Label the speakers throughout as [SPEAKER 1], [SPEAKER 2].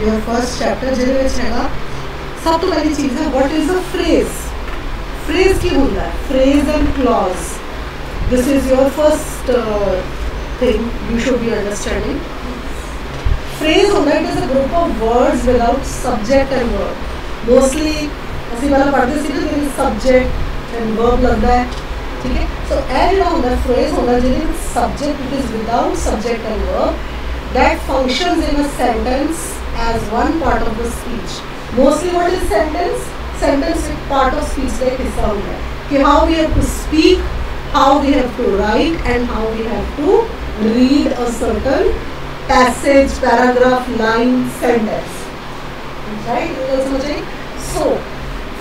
[SPEAKER 1] Your first chapter जिहदे विच हैगा सब तो पहली चीज़ है what is a phrase. Phrase की होता है phrase and clause. This is your first thing you should be understanding. Phrase होता है it is a group of words without subject and verb. Mostly ਅਸੀਂ ਪਹਿਲਾਂ पढ़ते ਸੀ ना कि सब्जेक्ट एंड वर्ब लगता है, ठीक है। सो ए जो होता है फ्रेज होता है जिहदे विच subject it is without subject and verb that functions in a sentence as one part of the speech. Mostly what is sentence? Sentence एक पार्ट ऑफ स्पीच का एक हिस्सा होता है कि how we have to speak, how we have to write and how we have to read a certain passage, paragraph, line, sentence, right. समझ आई? सो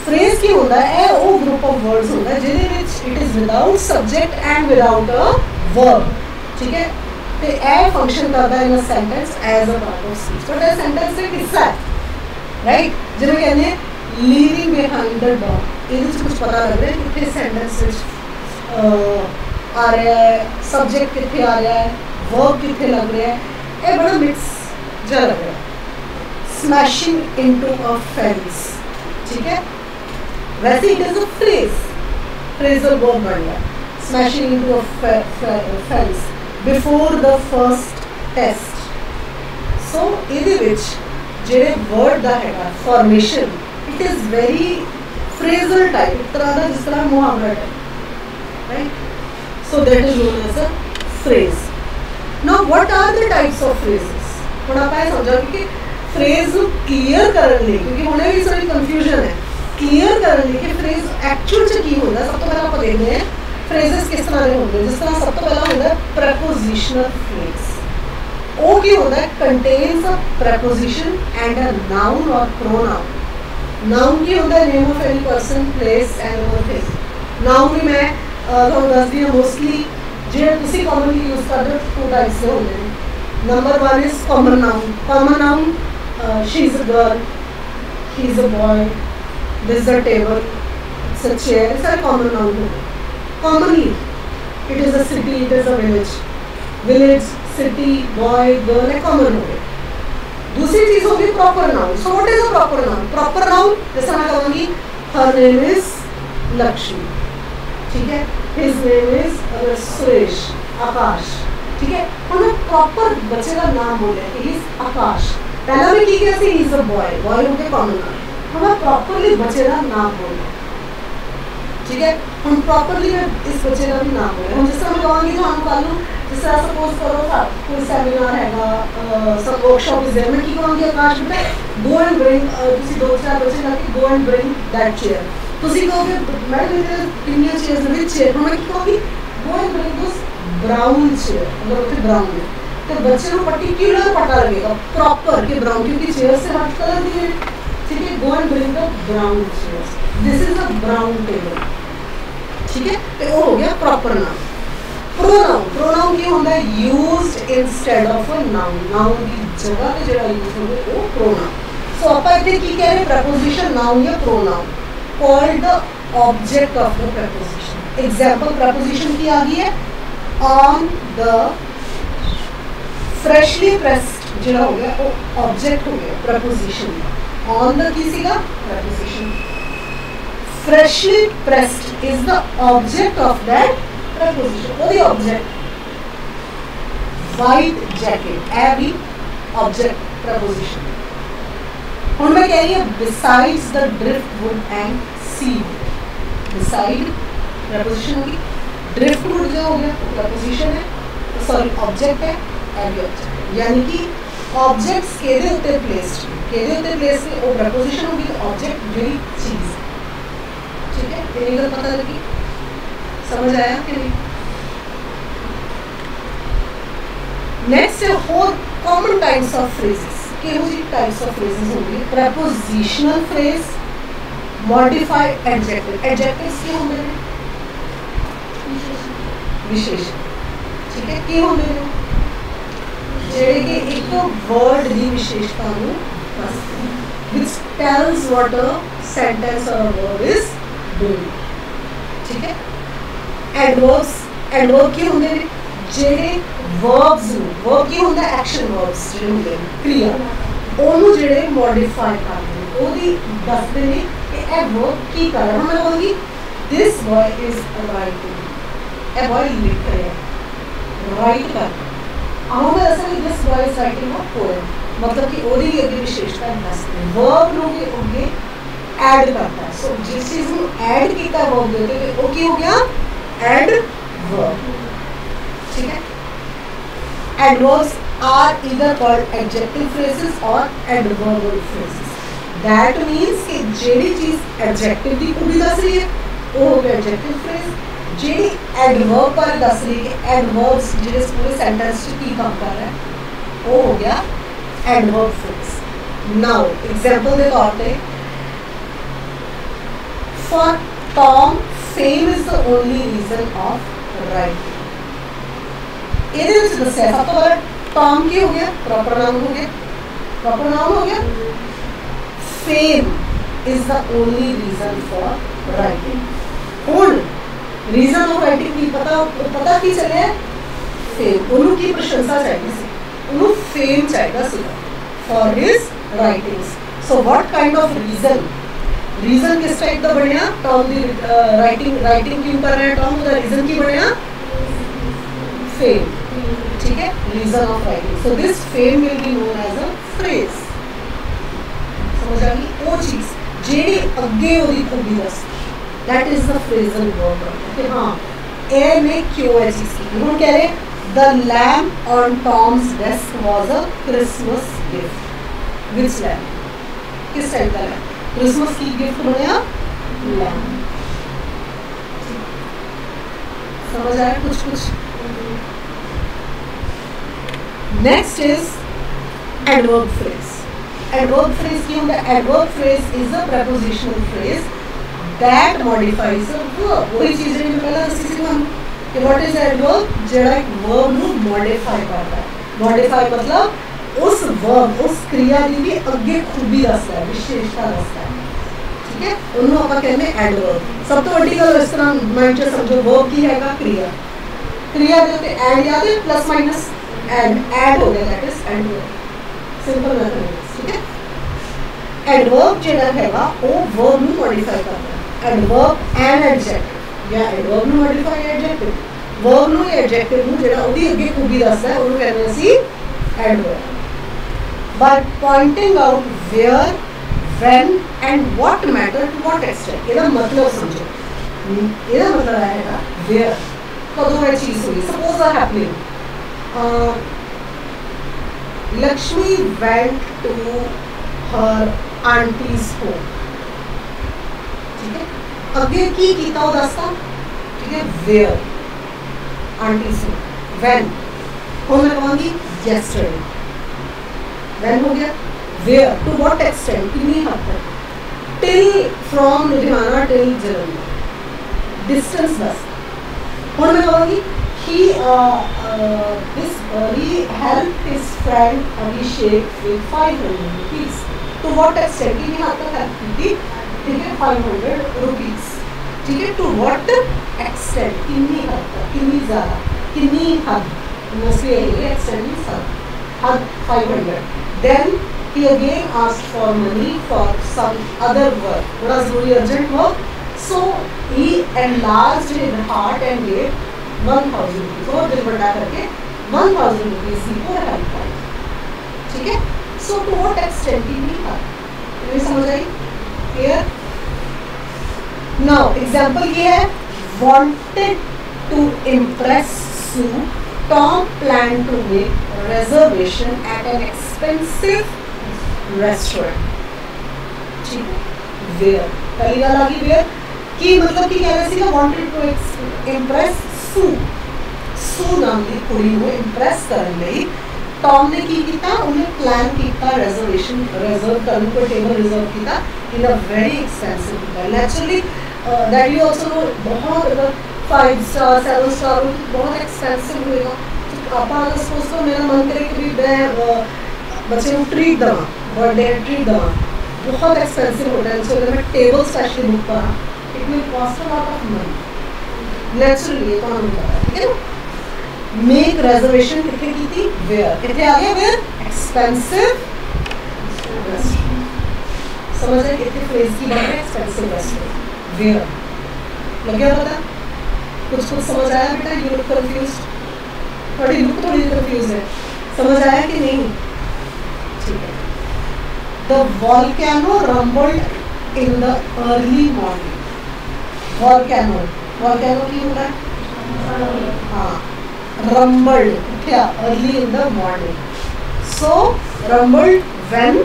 [SPEAKER 1] phrase की होता है वो ग्रुप ऑफ वर्ड्स होता है जिहदे विच it is without subject and without a verb, ठीक है। तो ए फंक्शन करता है in a sentence as a part of speech, but ए सेंटेंस एक हिस्सा है, राइट। जिवें कहते हैं लीविंग बिहाइंड द डॉग, ये कुछ पता लग रहा है कितने सेंटेंस आ रहा है, सब्जेक्ट कितने आ रहा है, वर्ब कितने लग रहा है, ये बड़ा मिक्स जा लग रहा है। स्मैशिंग इनटू अ फेंस, ठीक है। वैसे it is a phrase, phrasal verb बन गया। Smashing into a fence before the first test. So इहदे विच जिहड़े वर्ड दा हैगा formation it is very phrasal type, एक तरह का जिस तरह मुहावरा type, right. So that is known as a phrase. Now what are the types of phrases? हुण आपां ये समझा कि फ्रेज नूं क्लीयर करन लई, क्योंकि हुणे भी थोड़ी कन्फ्यूजन है, क्लीयर करन लई कि फ्रेज एक्चुअल च की होंदा। सब तो पहला आपां देखदे हैं फ्रेजेस किस तरह के होंदे। जिस तरह सब तो पहला होंदा प्रपोजिशनल फ्रेज। वो की होता है contains a preposition and a noun और प्रोनाउन। नाउन की होता है name of any person, place and other thing. Noun भी मैं तुहानूं दस दी मोस्टली जिहड़े तुसीं कॉमनली यूज करदे हो टू टाइप्स के होंदे ने। Number one is common noun. Common noun she is a girl, he is a boy, this is a table, it's a chair, ये सारे कॉमन नाउन होंगे। Commonly it is a city, it is a village, village, city, boy, girl है common हो गए। दूसरी चीज होगी proper noun. So what is a proper noun? Proper noun जैसे मैं कहूँगी हर नेम इज लक्ष्मी, ठीक है, हिज नेम इज सुरेश, आकाश, ठीक है। हम प्रॉपर बच्चे का नाम बोले कि इज आकाश। पहला भी की गया सी इज अ बॉय, बॉय हो गया कॉमन नाउन। हम प्रॉपरली बच्चे का नाम बोलना, ठीक है। हम प्रॉपरली इस बच्चे का भी नाम बोले। हम जिस तरह कहूँगी तो हम कल जिस तरह सपोज करो था कोई सेमिनार हैगा, सब वर्कशॉप इज देयर, मैं की कहूँगी आकाश बेटा गो एंड ब्रिंग, तुसी दो चार बच्चे लगे go and bring that chair. तुसी कहोगे मैडम कितनी चेयर्स विद चेयर, मैं की कहूँगी go and bring this brown chair, अगर उत्थे ब्राउन है तो बच्चे को पर्टिकुलर पता लगेगा प्रॉपर कि ब्राउन, क्योंकि चेयर से हट कलर दी है, ठीक है। Go and bring the brown chairs, this is a brown table, ठीक है। तो वो हो गया प्रॉपर नाउन। प्रोनाउन, प्रोनाउन की होता है used instead of a noun, noun की जगह पे जो यूज होगा वो प्रोनाउन। सो आप इतने की कह रहे प्रपोजिशन नाउन या pronoun called the object of the preposition. Example preposition की आ गई है ऑन द फ्रेशली प्रेस्ड, जो हो गया वो ऑब्जेक्ट हो गया प्रपोजिशन। ऑन द किसी का preposition, freshly pressed is the object of that preposition, or the object. White jacket, every object preposition. ਹੁਣ मैं कह रही हूँ besides the driftwood and seaweed, beside preposition होगी, driftwood जो हो गया preposition है, सॉरी ऑब्जेक्ट है, every object, यानी कि ऑब्जेक्ट्स केदे उत्ते प्लेस्ड, केदे उत्ते प्लेस्ड है वो preposition होगी, तो ऑब्जेक्ट ਜਿਹੜੀ चीज़, ठीक है। तेरी अगर पता लगी, समझ आया कि नहीं? नेक्स्ट है होर कॉमन टाइप्स ऑफ फ्रेजेस। केहू जी टाइप्स ऑफ फ्रेजेस होंगे prepositional phrase, modified adjective. Adjectives के होंगे विशेषण, ठीक है। के होंगे जेड़े के एक वर्ड दी विशेषता नूं दसदे which tells what a sentence or a verb is doing, ठीक है। एडवर्ब्स, एडवर्ब की होंगे जेड़े वर्ब्स नूं, वर्ब की होंदा एक्शन वर्ब्स जेड़े होंगे क्रिया, ਉਹਨੂੰ ਜਿਹੜੇ ਮੋਡੀਫਾਈ ਕਰਦੇ ਨੇ, ਉਹਦੀ ਦੱਸਦੇ ਨੇ ਕਿ ਇਹ ਵਰਬ ਕੀ ਕਰ ਰਿਹਾ। ਮੈਂ ਕਹਾਂਗੀ ਦਿਸ ਬॉय ਇਜ਼ ਰਾਈਟਿੰਗ, ਇਹ ਬॉय ਲਿਖ ਰਿਹਾ, ਰਾਈਟ ਕਰ। ਆਹ ਮੈਂ ਦੱਸਾਂਗੀ this boy is writing a poem, मतलब कि ਉਹਦੀ ਵੀ ਅੱਗੇ ਵਿਸ਼ੇਸ਼ਤਾ ਦੱਸਦੇ ਨੇ। ਵਰਬ ਨੂੰ ਵੀ ਅੱਗੇ ਐਡ ਕਰਤਾ ਹੈ। ਸੋ ਜਿਸ ਚੀਜ਼ ਨੂੰ ਐਡ ਕੀਤਾ ਵਰਬ ਦੇ ਉੱਤੇ ਉਹ ਕੀ ਹੋ ਗਿਆ, ਐਡ ਵਰਬ। ਠੀਕ ਹੈ। Adverbs are either called adjective phrases or adverbial phrases. That means कि ਜਿਹੜੀ ਚੀਜ਼ adjective ਦੀ ਖੂਬੀ ਦੱਸ ਰਹੀ ਹੈ ਉਹ ਹੋ ਗਿਆ adjective phrase, ਜਿਹੜੀ adverb ਬਾਰੇ ਦੱਸ ਰਹੀ ਹੈ ਕਿ adverbs ਜਿਹੜੇ ਪੂਰੇ sentence 'ਚ ਕੀ ਕੰਮ ਕਰ ਰਿਹਾ ਹੈ ਉਹ ਹੋ ਗਿਆ adverb phrase. Now example ਦੇ ਤੌਰ ਤੇ for Tom fame is the only reason of writing. ਇਹਦੇ ਵਿੱਚ ਦੱਸਿਆ ਸਭ ਤੋਂ ਪਹਿਲਾਂ ਟॉम ਕੀ ਹੋ ਗਿਆ, ਪ੍ਰੋਪਰ ਨਾਮ ਹੋ ਗਿਆ, ਪ੍ਰੋਪਰ ਨਾਮ ਹੋ ਗਿਆ। fame is the only reason for writing. ਹੁਣ reason of writing ਕੀ ਪਤਾ ਕੀ ਚੱਲਿਆ, fame। ਉਹਨੂੰ ਕੀ ਪ੍ਰਸ਼ੰਸਾ ਚਾਹੀਦੀ ਸੀ, ਉਹਨੂੰ fame ਚਾਹੀਦਾ ਸੀ for his writings. So what kind of reason किस टाइप का बनया, टॉम दी राइटिंग क्यों कर रहा है टॉम, उसका रीजन की बनया fame। ठीक है, reason of writing. So this fame will be known as a phrase. समझ आ गई वो चीज ਜਿਹੜੀ ਅੱਗੇ ਉਹਦੀ ਖੂਬੀ ਦੱਸ, that is the phrasal verb कि हाँ ए ने क्यों ये चीज की। हम कह रहे the lamp on Tom's desk was a Christmas gift. Which lamp, किस टाइप का लैम्प, क्रिसमस की गिफ्ट बनया लैम्प। समझ आया कुछ। Next is adverb phrase. Adverb phrase की होता है, adverb phrase is a prepositional phrase that modifies a verb. वही चीज़ है जो पहला दसी सी हम कि what is adverb, जेड़ा एक verb ਨੂੰ modify करता है। modify मतलब उस verb उस क्रिया की भी अगे खूबी दसदा है, विशेषता दसदा है। ठीक है, ਉਹਨੂੰ ਆਪਾਂ ਕਹਿੰਦੇ adverb। ਸਭ ਤੋਂ ਵੱਡੀ ਗੱਲ ਇਸ ਤਰ੍ਹਾਂ ਮਾਈਂਡ 'ਚ ਸਮਝੋ, verb ਕੀ ਹੈਗਾ, क्रिया। क्रिया ਦੇ ਉੱਤੇ ਐਡ ਯਾਦ ਹੈ, प्लस माइनस ਐਡ ਹੋ ਗਿਆ, that is adverb। Simple method. ਠੀਕ ਹੈ, adverb ਜਿਹੜਾ ਹੈਗਾ ਉਹ verb ਨੂੰ modify ਕਰਦਾ ਹੈ। adverb and adjective ਜਾਂ adverb ਨੂੰ modify adjective, verb ਨੂੰ ਜਾਂ adjective ਨੂੰ ਜਿਹੜਾ ਉਹਦੀ ਅੱਗੇ ਖੂਬੀ ਦੱਸਦਾ ਹੈ ਉਹਨੂੰ ਕਹਿੰਦੇ ਅਸੀਂ adverb। By pointing out where, when and what matter to what extent। ਇਹਦਾ ਮਤਲਬ ਸਮਝੋ, ਇਹਦਾ ਮਤਲਬ ਆਏਗਾ where, ਕਦੋਂ ਇਹ ਚੀਜ਼ ਹੋਈ। suppose a happening, Lakshmi went to her auntie's home। ठीक है, ਅੱਗੇ ਕੀ ਕੀਤਾ ਉਹ ਦੱਸਦਾ। ਠੀਕ ਹੈ, where, auntie's home, when, ਹੁਣ ਮੈਂ ਕਹਾਂਗੀ yesterday, when हो गया, where, to what extent, कितनी हद तक, till, from Ludhiana till Jalandhar, distance बस। और मैं कहूँगी he helped his friend Abhishek with 500 rupees. To what extent, कितनी हद तक help की थी, ठीक है, 500 rupees। ठीक है, to what extent, कितनी हद तक, कितनी ज़्यादा, कितनी हद, मोस्टली यही extent means हद 500। Then he again asked for money for some other work, बड़ा ज़रूरी urgent work। So he enlarged his heart and gave 1000 rupees, और दिल बड़ा करके 1000 rupees ही को help करें। ठीक है, so to what extent ही नहीं था, ये समझ आई, clear। Now example ये है, wanted to impress Sue, Tom planned to make a reservation at an expensive restaurant। ठीक है, where, पहली गल आ गई where की मतलब की कह रहे सी ना, wanted to impress Sue, Sue नाम की कुड़ी को impress करने ਲਈ टॉम ने की किया, उन्हें प्लान किया reservation, reserve करने को टेबल रिजर्व किया in a very expensive hotel। Naturally that you also know, बहुत अगर 5 star 7 star बहुत एक्सपेंसिव होएगा। आप अगर सपोज करो मेरा मन करे कि मैं बच्चे को ट्रीट देवां, बर्थडे ट्रीट देवां, बहुत एक्सपेंसिव होटल से अगर मैं टेबल स्पेशली बुक करा, it will cost a lot of money. Naturally ये तो हमें पता है। ठीक है ना, मेक रिजर्वेशन कितने की थी, वेयर, कितने आ गया, वेयर, एक्सपेंसिव समझ रहे कितनी फ्रेज की बात है, एक्सपेंसिव रेस्टोरेंट, वेयर, लग गया पता? कुछ समझ आया बेटा? यू लुक कंफ्यूज्ड, थोड़ी लुक थोड़ी कंफ्यूज है, समझ आया कि नहीं? ठीक है। The volcano rumbled in the early morning. Volcano की होता है, हाँ, रम्बल्ड क्या, early in the morning. So rumbled when,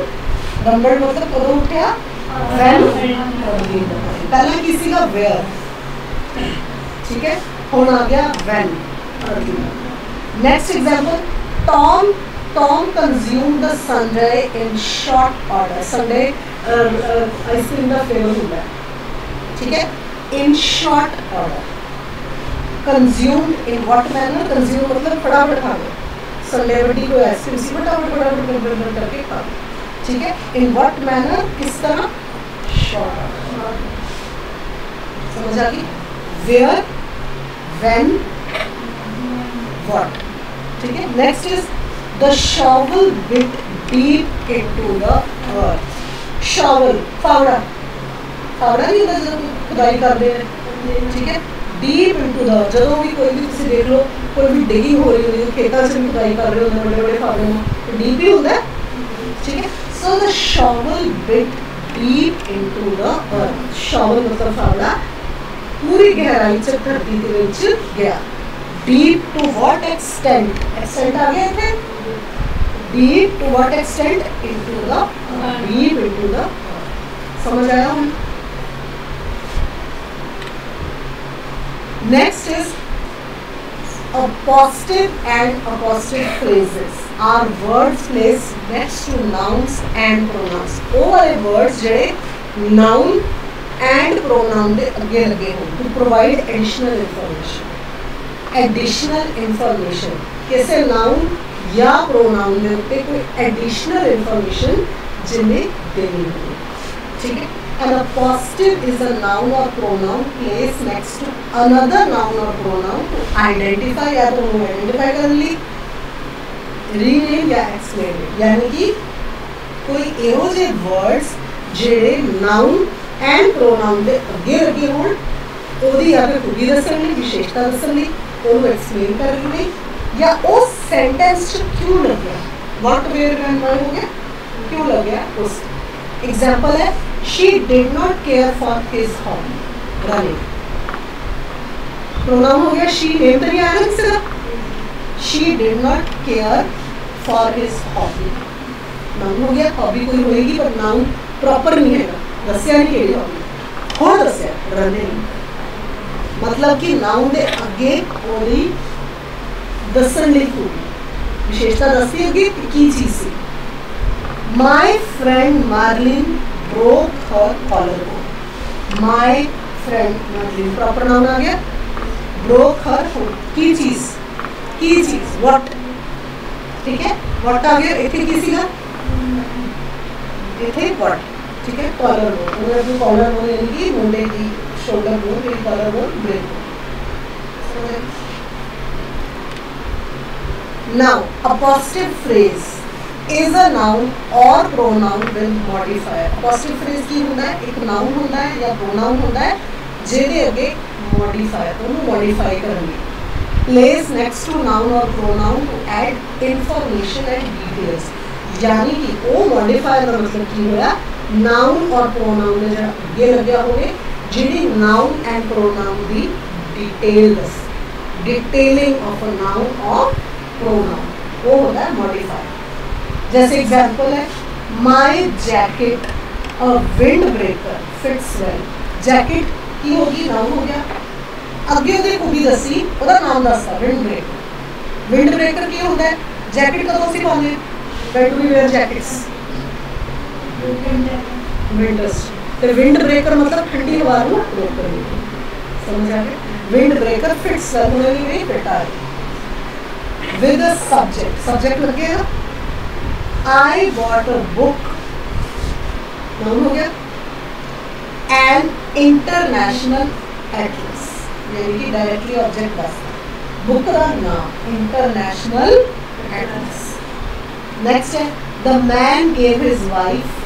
[SPEAKER 1] rumbled मतलब कਦੋਂ उठा, व्हेन, पहला किसी का वेयर, ठीक है, होना आ गया when, early. Next example, Tom consume the Sunday in short order. Sunday ice cream का फ्लेवर होता है, ठीक है, in short order. Consume in what manner, consume मतलब फटाफट खा लो, संडे बड़ी को आइसक्रीम सी फटाफट करके खा लो, ठीक है। इन व्हाट मैनर, किस तरह, शॉर्ट ऑर्डर, समझ आ गई? वेयर, व्हेन, व्हाट, ठीक है। Next is the shovel bit deep into the earth. Shovel, फावड़ा नहीं होता जब खुदाई करते हैं, ठीक है, डीप इनटू द, जो भी कोई भी तुम देख लो, कोई भी डिगिंग हो रही होती है, खेतों से भी खुदाई कर रहे होते हैं बड़े फावड़े में, तो डीप ही होता है, ठीक है। So the shovel bit deep into the earth. Shovel मतलब फावड़ा पूरी गहराई से धरती के विच गया। Deep to what extent, extent आ गया थे, deep to what extent, into the, deep into the, समझ आया हम? Next is appositive and appositive phrases are words placed next to nouns and pronouns. वो वाले words जेडे noun and pronoun दे अगे लगे हो to provide additional information. Additional information कैसे noun या pronoun में होते कोई additional information जिन्हें देनी हो, ठीक है। And a positive is a noun or pronoun placed next to another noun or pronoun to identify या तो आइडेंटिफाई कर ली, रीनेम या एक्सप्लेन, यानी कि कोई एहो जे वर्ड्स जेडे नाउन एंड प्रोनाउन दे अगे लगे होण, ओदी या फिर खूबी दसन ली, विशेषता दसन ली, ओनू एक्सप्लेन करन ली, या उस सेंटेंस च क्यों लग गया, व्हाट वेयर व्हेन हो गया, क्यों लग गया उस। एग्जांपल है, she did not care for his hobby, running। Pronoun हो गया she, नेम तो नहीं आया ना किसी का, she did not care for his hobby, noun हो गया। हॉबी कोई होएगी पर नाउन प्रॉपर नहीं है, दस्या नहीं है हॉबी, हो दस्या रनिंग, मतलब कि नाउन दे अगे ओदी दसन ली खूबी विशेषता दसती होगी की चीज सी। My friend Marlene broke her collarbone। My friend Marlene proper noun आ गया, broke her की चीज, what, ठीक है, what आ गया, इथे किसी का, इथे what, ठीक है। collarbone, अगर जो collarbone यानी कि मोंडे की शोल्डर बोन, ये collarbone break. Now a positive phrase is a noun or pronoun with modifier। positive phrase की होता है, एक noun होता है या pronoun होता है जेदे अगे modifier, उन्हें modify करेंगे, place next to noun or pronoun to add information and details, यानी कि वो modifier का मतलब की होया noun और pronoun में जब अगे लगे होंगे जिन्हें noun and pronoun the details, detailing of a noun or pronoun, वो होता है modifier। जैसे एग्जाम्पल है, my jacket a windbreaker fits well. Jacket की होगी, नाउन हो गया, अगे ਉਹਦੀ खूबी दसी, ਉਹਦਾ नाम दसता विंड ब्रेकर। विंड ब्रेकर की होता है, जैकेट कदों ਅਸੀਂ ਪਾਉਂਦੇ, when do we wear jackets, winters. ਤੇ विंड ब्रेकर मतलब ठंडी हवा ਨੂੰ रोक करनी, समझ आ गया। विंड ब्रेकर फिट्स वेल होने भी नहीं फिट आ रही। विद अ सब्जेक्ट, सब्जेक्ट लगेगा, I bought a book, noun हो गया, an international atlas, यानी कि डायरेक्टली ऑब्जेक्ट दसता, बुक का नाम इंटरनेशनल एटलस, नेक्स्ट है the man gave his wife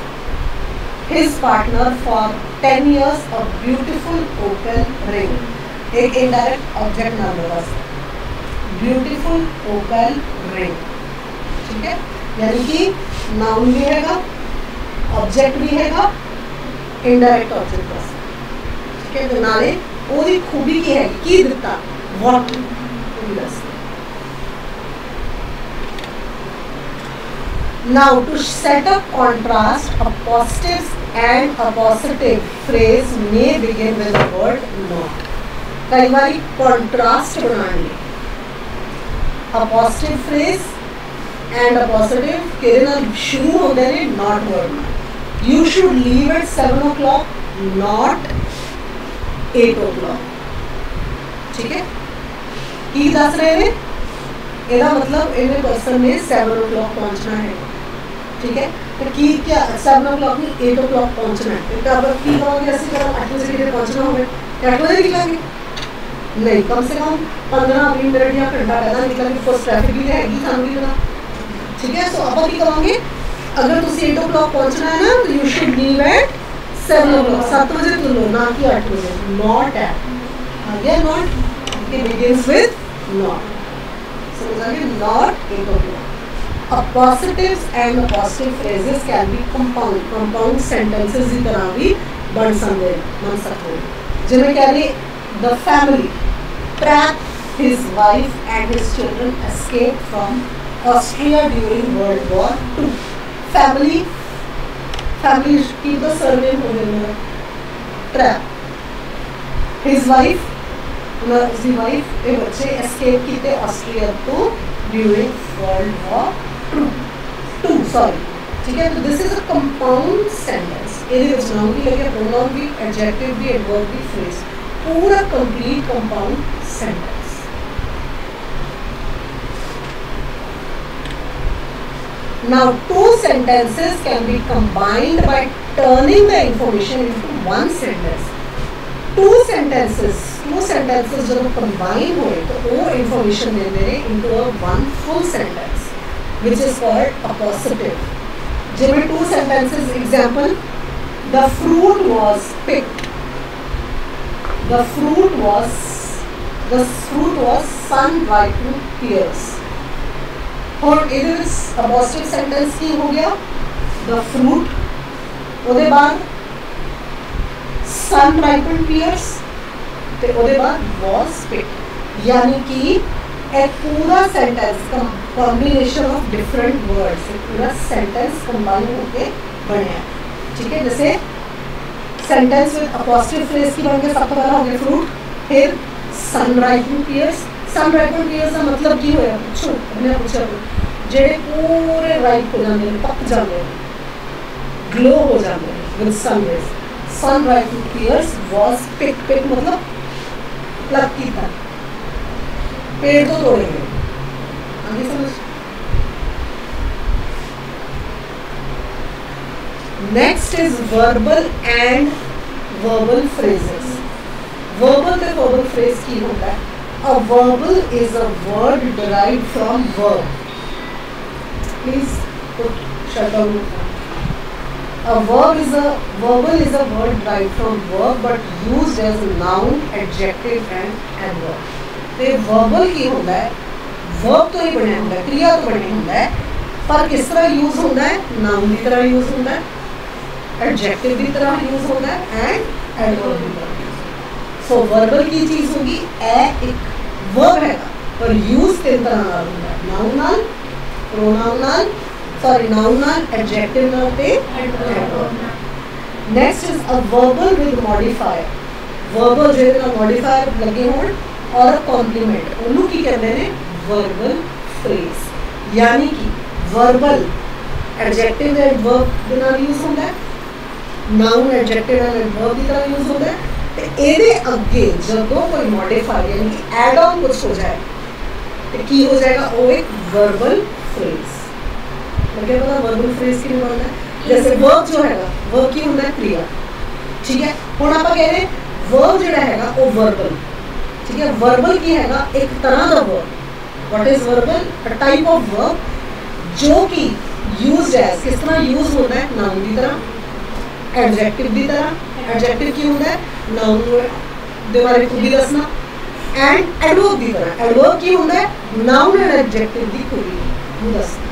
[SPEAKER 1] his partner for 10 years a beautiful opal ring. एक indirect object नाम होगा beautiful opal ring. ठीक है, यानी कि noun भी हैगा, object भी हैगा, indirect object बस. ठीक है, तो नाले ओदी खूबी की है कि दिता what does. Now to set up contrast, a positive and a positive phrase may begin with the word not. कई बारी contrast बनानी है. A positive phrase and a positive केरे नाल शुरू होते हैं not word. You should leave at 7 o'clock, not 8 o'clock. ठीक है? की दस रहे हैं? ਇਹਦਾ मतलब इन्हें पर्सन ने 7 o'clock पहुंचना है. ठीक है, तो की क्या 7 o'clock नहीं 8 o'clock पहुंचना है. तो अब की कहोगे ऐसे करो 8 बजे के लिए पहुंचना होगा, 8 बजे निकलेंगे नहीं, कम से कम 15-20 मिनट या घंटा पहले निकलेंगे. बिकॉज ट्रैफिक भी रहेगी, सानू भी पता. ठीक है, सो अब की कहोगे अगर तुम 8 o'clock पहुंचना है ना तो you should leave at 7 o'clock. 7 बजे तो लो ना कि 8 बजे. नॉट एट आ गया, not it begins with not. So not 8 o'clock. A positives and a positive phrases can be compound sentences की तरह भी बन सकते हैं. जिन्हें कह रही the family trapped his wife and his children escaped from Austria during World War II. Family की तो surname हो गया trap. His wife उसकी वाइफ ए बच्चे escape किए ऑस्ट्रिया तो during World War II. Sorry. ठीक है, तो this is a compound sentence. ਇਹਦੇ ਵਿੱਚ ਨਾउन भी लगे, प्रोनाउन भी, एडजेक्टिव भी, एडवर्ब भी, फ्रेज, पूरा complete compound sentence. Now two sentences can be combined by turning the information into one sentence. Two sentences जब combine हुए तो वो information they they into a one full sentence which is called a positive. जिनमें two sentences example, the fruit was picked, the fruit was sun-ripened pears. और इधर a positive sentence की हो गया the fruit, उसके बाद sun-ripened pears, ते उसके बाद was picked. यानी कि एक पूरा sentence combination of different words, एक पूरा सेंटेंस कंबाइन होके बने. ठीक है, जैसे सेंटेंस विद अपॉस्ट्रोफी फ्रेज की बन के सबसे पहला हो गया फ्रूट, फिर सन-राइपन पीयर्स. सन-राइपन पीयर्स का मतलब की होया पूछो अपने पूछा जेडे पूरे राइप हो जाते हैं, पक जाते हैं, ग्लो हो जाते हैं with sunrise. Sun ripened pears was pick मतलब प्लक की था, पेड़ तो तोड़े गए. आगे समझ. Next is verbal and verbal phrases. Verbal तो वर्बल फ्रेज की होता है. A verbal is a word derived from verb. Please put shut down. A verbal is a word derived from verb but used as a noun, adjective and adverb. तो verbal की होता है, verb तो ही बने होता है, क्रिया तो बने होता है, पर किस तरह यूज होता है, नाउन की तरह यूज होता है, एडजेक्टिव की तरह यूज होता है एंड एडवर्ब की तरह. सो वर्बल की चीज होगी एक वर्ब है पर यूज तीन तरह का होता है, नाउन नाल, प्रोनाउन नाल, सॉरी नाउन नाल, एडजेक्टिव नाल ते adverb. Next is a verbal with modifier. Verbal जेदे नाल मॉडिफायर लगे होण और कॉम्प्लीमेंट उन्होंने की कहते हैं वर्बल फ्रेज. यानी कि वर्बल एडजेक्टिव एंड वर्ब के नाल यूज होता है, नाउन एडजेक्टिव एंड एडवर्ब की तरह यूज होता है. तो ਇਹਦੇ ਅੱਗੇ ਜਦੋਂ कोई मॉडिफायर यानी कि एड ऑन कुछ हो जाए तो की हो जाएगा वो एक वर्बल फ्रेज. लगे पता वर्बल फ्रेज की बनता है. जैसे वर्ब जो हैगा वर्ब की होता है क्रिया. ठीक है, हुण आप कह रहे वर्ब जो हैगा वो वर्बल. ठीक है, वर्बल की हैगा एक तरह का verb. What is verbal? A type of verb जो कि यूज्ड एज किस तरह यूज होता है नाउन की तरह, एडजेक्टिव की तरह। एडजेक्टिव की होता है नाउन दे बारे खूबी दसना, एंड एडवर्ब की तरह। एडवर्ब की होता है नाउन एंड एडजेक्टिव की खूबी दसना,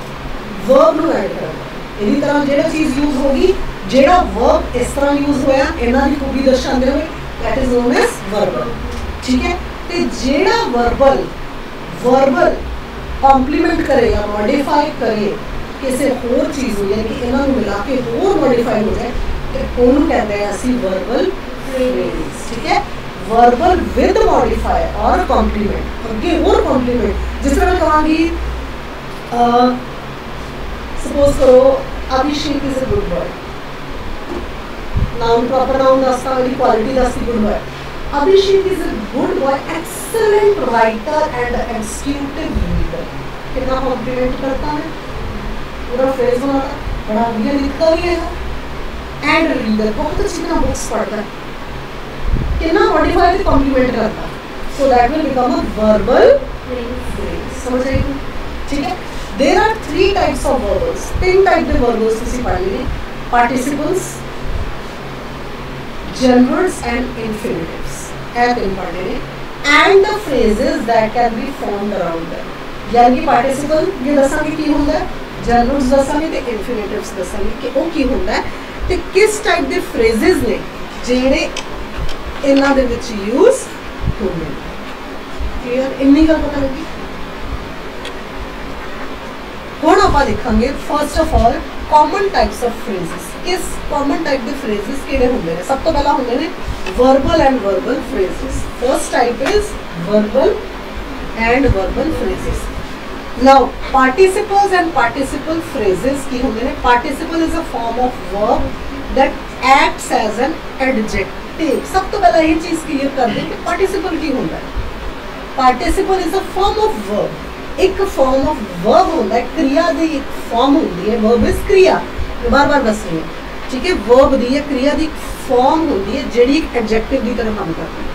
[SPEAKER 1] वर्ब ਨੂੰ ऐड करना। इसी तरह जो चीज़ यूज होगी, जो वर्ब इस तरह यूज होया इन्हां दी खूबी दर्शाते हुए, that is known as verbal. ठीक है, तो जेड़ा वर्बल कॉम्प्लीमेंट करे या मॉडिफाई करे किसी होर चीज़ हो, यानी कि इन्हों मिला के होर मॉडिफाई हो जाए, तो उन्होंने कहते हैं असी वर्बल फ्रेज। ठीक है, वर्बल विद मॉडिफायर और कॉम्प्लीमेंट, अगे होर कॉम्प्लीमेंट। जिस तरह मैं कहांगी सपोज करो Abhishek is a good boy, noun proper noun दसता, क्वालिटी दसती good boy. Abhishek is a good boy, excellent writer and executive leader. कितना कॉम्प्लीमेंट करता है, पूरा फ्रेज बनाता, बड़ा बढ़िया लिखता भी है। एंड रीडर, बहुत अच्छी तरह बुक्स पढ़ता है, कितना मॉडिफाई से कॉम्प्लीमेंट करता, so that will become a verbal phrase. समझ रहे हो? ठीक है, there are 3 types of verbals, 3 type के वर्बल्स ਤੁਸੀਂ ਪੜ੍ਹ ਲਏ, पार्टिसिपल्स, gerunds and infinitives है 3 पढ़ लए, and the phrases that can be formed around them। यानी कि पार्टिसिपल ये दसांगे की होंदा है, gerunds दसांगे ते infinitives दसांगे कि ਉਹ ਕੀ ਹੁੰਦਾ ਹੈ ਤੇ किस टाइप ਦੇ phrases ने ਜਿਹੜੇ ਇਹਨਾਂ ਦੇ ਵਿੱਚ यूज ਹੁੰਦੇ ਨੇ। क्लियर, ਇੰਨੀ ਗੱਲ ਪਤਾ ਲੱਗੀ। ਹੁਣ ਆਪਾਂ ਦੇਖਾਂਗੇ first of all common types of phrases. ਕਿਸ ਕਾਮਨ ਟਾਈਪ ਦੇ ਫਰੇਜ਼ਸ ਕਿਹੜੇ ਹੁੰਦੇ ਨੇ? ਸਭ ਤੋਂ ਪਹਿਲਾਂ ਹੁੰਦੇ ਨੇ verbal and verbal phrases. First type is verbal and verbal phrases. Now participles and participle phrases ਕੀ ਹੁੰਦੇ ਨੇ? Participle is a form of verb that acts as an adjective। सब तो पहला ये चीज क्लियर कर दें कि पार्टिसिपल की होता है। Participle is a form of verb, एक फॉर्म ऑफ वर्ब होता है, क्रिया दी एक फॉर्म होती है। वर्ब इज क्रिया, बार बार दस रही है। ठीक है, वर्ब दी है क्रिया दी फॉर्म होती है जिहड़ी एडजेक्टिव की तरह काम करती है।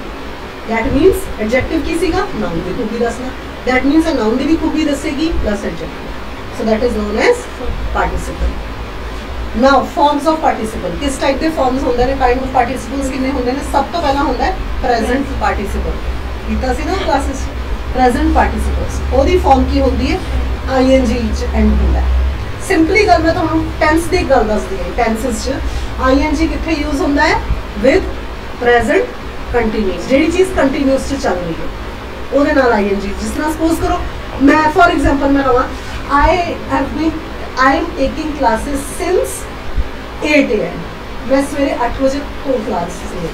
[SPEAKER 1] दैट मीनस एडजेक्टिव की सीगा नाउन की खूबी दसना, दैट मीनस नाउन की भी खूबी दसेगी plus adjective, so that is known as participle. Now forms of participle, किस टाइप के फॉर्म्स होंगे ने? काइंड ऑफ पार्टिसिपल्स कितने होंगे ने? सब तो पहला होंगे प्रेजेंट पार्टिसिपल, कीता सी ना क्लासेस। प्रेजेंट पार्टिसिपल्स ओदी फॉर्म की होंदी है आईएनजी च एंड होंदा है। सिंपली गल मैं तुहानू टेंस दी गल दसदी है। टेंसेस च आईएनजी कित्थे यूज होंदा है? विद प्रेजेंट कंटीन्यूअस, जिहड़ी चीज़ कंटीन्यूअस च चल रही है ओदे नाल आईएनजी। जिस तरह सपोज करो मैं फॉर एग्जांपल मैं कहां I am taking classes since 8 AM, मैं सवेरे 8 बजे को क्लास से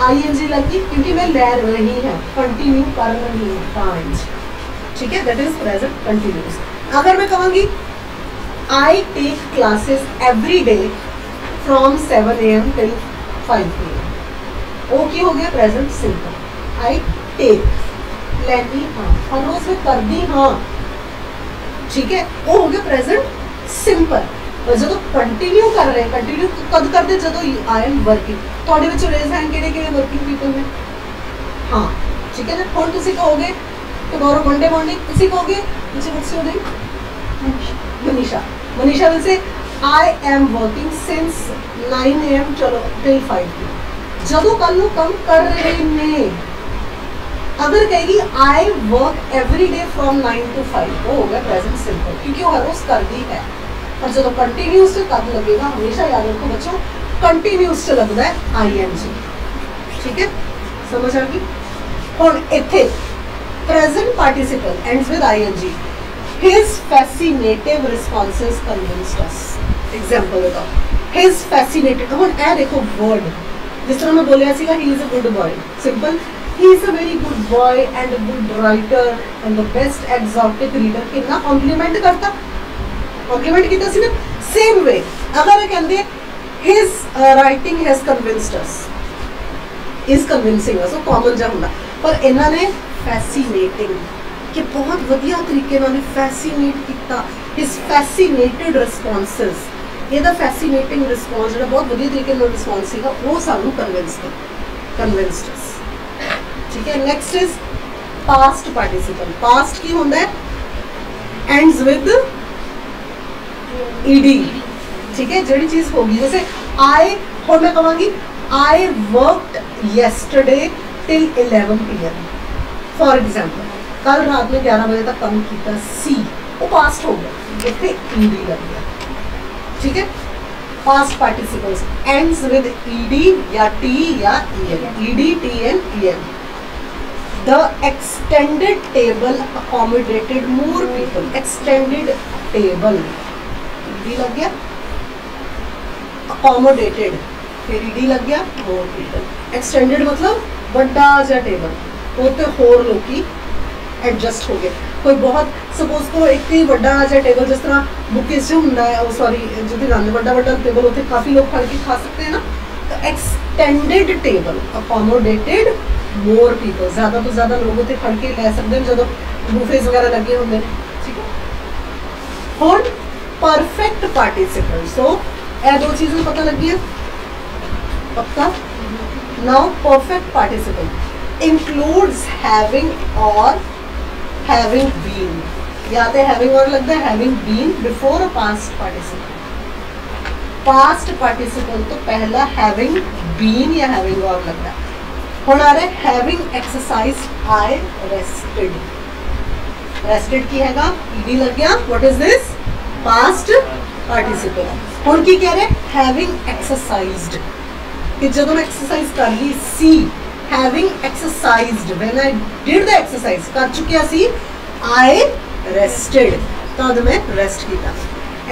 [SPEAKER 1] आईएनजी लगी क्योंकि मैं ले रही हूँ, कंटिन्यू कर रही हूँ टाइम्स। ठीक है, दैट इज प्रेजेंट कंटिन्यूअस। अगर मैं कहूँगी I take classes every day from 7 AM till 5 PM, वो की हो गया प्रेजेंट सिंपल। आई टेक लेती हाँ, हर रोज में कर दी हाँ। ठीक है, वो हो गया प्रेजेंट सिंपल। और जो कंटिन्यू कर रहे हैं, कंटिन्यू कद करते जो आई एम वर्किंग, थोड़े विच रेज हैंड किहड़े वर्किंग पीपल ने? हाँ, ठीक है ना। हुण तुसीं कहोगे टुमारो मंडे मॉर्निंग, तुसीं कहोगे मुझे what's your name? Manisha. Manisha will say I am working since 9 AM चलो टिल 5 PM। जदों कल नूं काम कर रहे ने, अगर कहेगी I work every day from 9 to 5, वो हो गया प्रेजेंट सिंपल क्योंकि वो हर रोज करती है। और जो कंटिन्यूस से कब लगेगा, हमेशा याद रखो बच्चों, कंटिन्यूस से लगता है आईएनजी। ठीक है, समझ आ गई? हुण इत्थे present participle ends with I N G. His fascinative responses convinced us. Example बताओ, हिज फैसिनेटेड। हुण ए देखो वर्ड, जिस तरह मैं बोलिया सीगा he is a good boy, simple he is a very good boy and a good writer and the best exotic reader. कितना कॉम्प्लीमेंट करता, कॉम्प्लीमेंट किया सी ना। सेम वे अगर कहते his writing has convinced us, is convincing us, common जा होंदा, पर इन्हां ने फैसिनेटिंग कि बहुत वधिया तरीके नाल फैसिनेट किया। हिज फैसिनेटेड रिस्पॉन्सेस, ਇਹਦਾ फैसिनेटिंग रिस्पॉन्स जो बहुत वधिया तरीके नाल रिस्पॉन्स सीगा वो सानू कन्विंस्ड अस। ठीक है, next is past participle. Past की होंदा है एंड्स विद ईडी, ठीक है, जड़ी चीज होगी। जैसे आई, और मैं कहूँगी I worked yesterday till 11 PM, for example कल रात में 11 बजे तक काम किया। सी वो पास्ट हो गया, इतने ईडी लग गया, ठीक है। Past participles ends with ED या टी या EN, ED T N EN. The extended table accommodated more people, extended table ED लग गया, अकोमोडेटेड फिर ईडी लग गया, मोर पीपल। एक्सटेंडेड मतलब बड़ा जा टेबल, वो तो होर लोग एडजस्ट हो गए। कोई बहुत सपोज तो एक ही बड़ा जा टेबल, जिस तरह बुके से होंगे, सॉरी जो भी बड़ा बड़ा टेबल होते काफ़ी लोग खड़ के खा सकते हैं ना, तो extended table accommodated more people, ज़्यादा तो ज़्यादा लोग होते खड़ के ले सकते हैं जो बुफेज वगैरह लगे होंगे, ठीक है। और परफेक्ट पार्टिसिपल, सो ये दो चीज़ें पता लगी है पक्का। Now perfect participle includes having और हैविंग बीन, या तो हैविंग और लगता है having been before a past participle. Past participle तो पहला हैविंग बीन या हैविंग और लगता है। ਹੁਣ आ रहा है having exercise I rested, rested की हैगा ईडी लग गया, what is this past participle. ਹੁਣ की कह रहे हैविंग एक्सरसाइज्ड, कि जब मैं एक्सरसाइज कर ली सी, having exercised when I did the exercise कर चुकिया सी, आई रेस्टेड तद मैं रेस्ट किया।